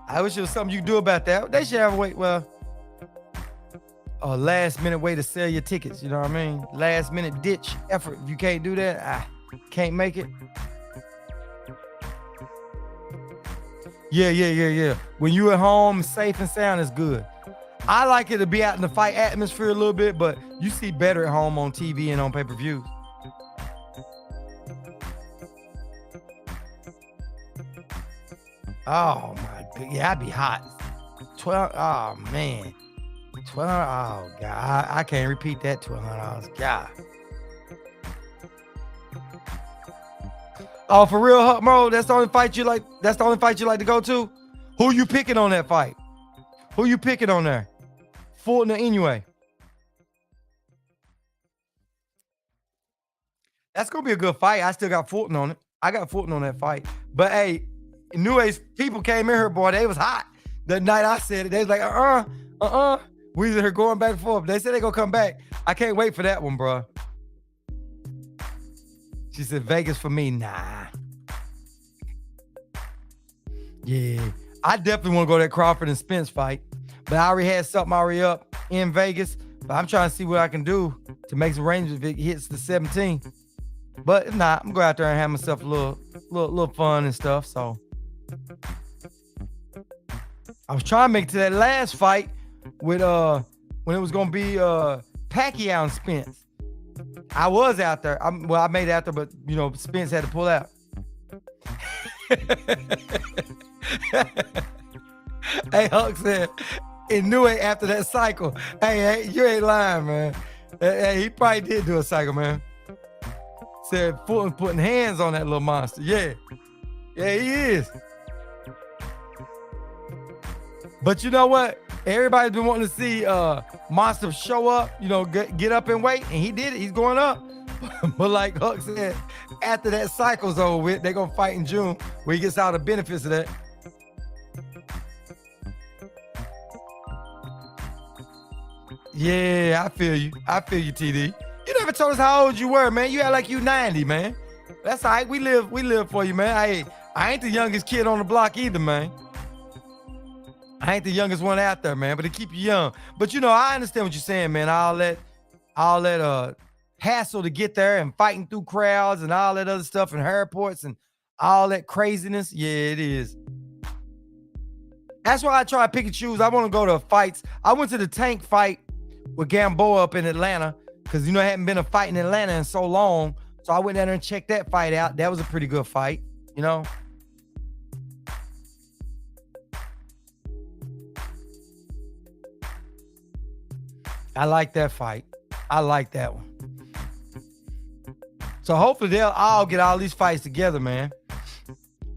I wish there was something you could do about that. They should have a last minute way to sell your tickets. You know what I mean? Last minute ditch effort. If you can't do that, can't make it. Yeah. When you at home, safe and sound is good. I like it to be out in the fight atmosphere a little bit, but you see better at home on TV and on pay-per-views. Oh my god, yeah, I'd be hot. 12. Oh man, 12. Oh god, I can't repeat that. $1,200. God. Oh, for real, Huck Mo, that's the only fight you like. That's the only fight you like to go to. Who you picking on that fight? Who you picking on there? Fulton or Inoue? That's gonna be a good fight. I still got Fulton on it. I got Fulton on that fight. But hey, Inoue's people came in here, boy. They was hot. The night I said it, they was like, We was in here going back and forth. They said they gonna come back. I can't wait for that one, bro. She said, Vegas for me. Nah. Yeah. I definitely want to go to that Crawford and Spence fight. But I already had something already up in Vegas. But I'm trying to see what I can do to make some range if it hits the 17. But if not, I'm going to go out there and have myself a little fun and stuff. So I was trying to make it to that last fight with when it was going to be Pacquiao and Spence. I was out there. I made it out there, but you know, Spence had to pull out. Hey, Huck said, Inoue after that cycle. Hey, you ain't lying, man. Hey, he probably did do a cycle, man. Said Fulton putting hands on that little monster. Yeah, he is. But you know what? Everybody's been wanting to see Monster show up, you know, get up and wait, and he did it. He's going up. But like Huck said, after that cycle's over with, they're going to fight in June where he gets all the benefits of that. Yeah, I feel you, TD. You never told us how old you were, man. You act like you 90, man. That's all right. We live for you, man. I ain't the youngest kid on the block either, man. I ain't the youngest one out there, man, but to keep you young. But you know, I understand what you're saying, man. All that hassle to get there and fighting through crowds and all that other stuff and airports and all that craziness. Yeah, it is. That's why I try to pick and choose. I want to go to fights. I went to the Tank fight with Gamboa up in Atlanta because, you know, I hadn't been a fight in Atlanta in so long. So I went down there and checked that fight out. That was a pretty good fight, you know. I like that fight. I like that one. So hopefully they'll all get all these fights together, man.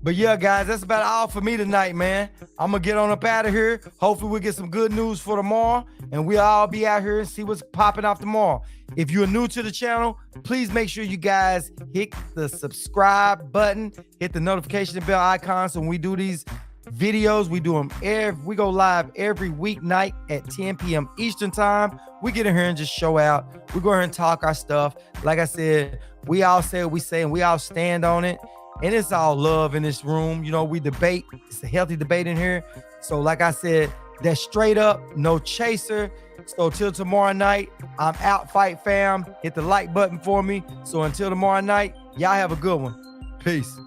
But yeah, guys, that's about all for me tonight, man. I'm going to get on up out of here. Hopefully we'll get some good news for tomorrow, and we'll all be out here and see what's popping off tomorrow. If you're new to the channel, please make sure you guys hit the subscribe button, hit the notification bell icon. So when we do these videos, we go live every weeknight at 10 p.m. Eastern time. We get in here and just show out. We go here and talk our stuff. Like I said, we all say what we say and we all stand on it. And it's all love in this room. You know, we debate. It's a healthy debate in here. So like I said, that's straight up, no chaser. So till tomorrow night, I'm out, fight fam. Hit the like button for me. So until tomorrow night, y'all have a good one. Peace.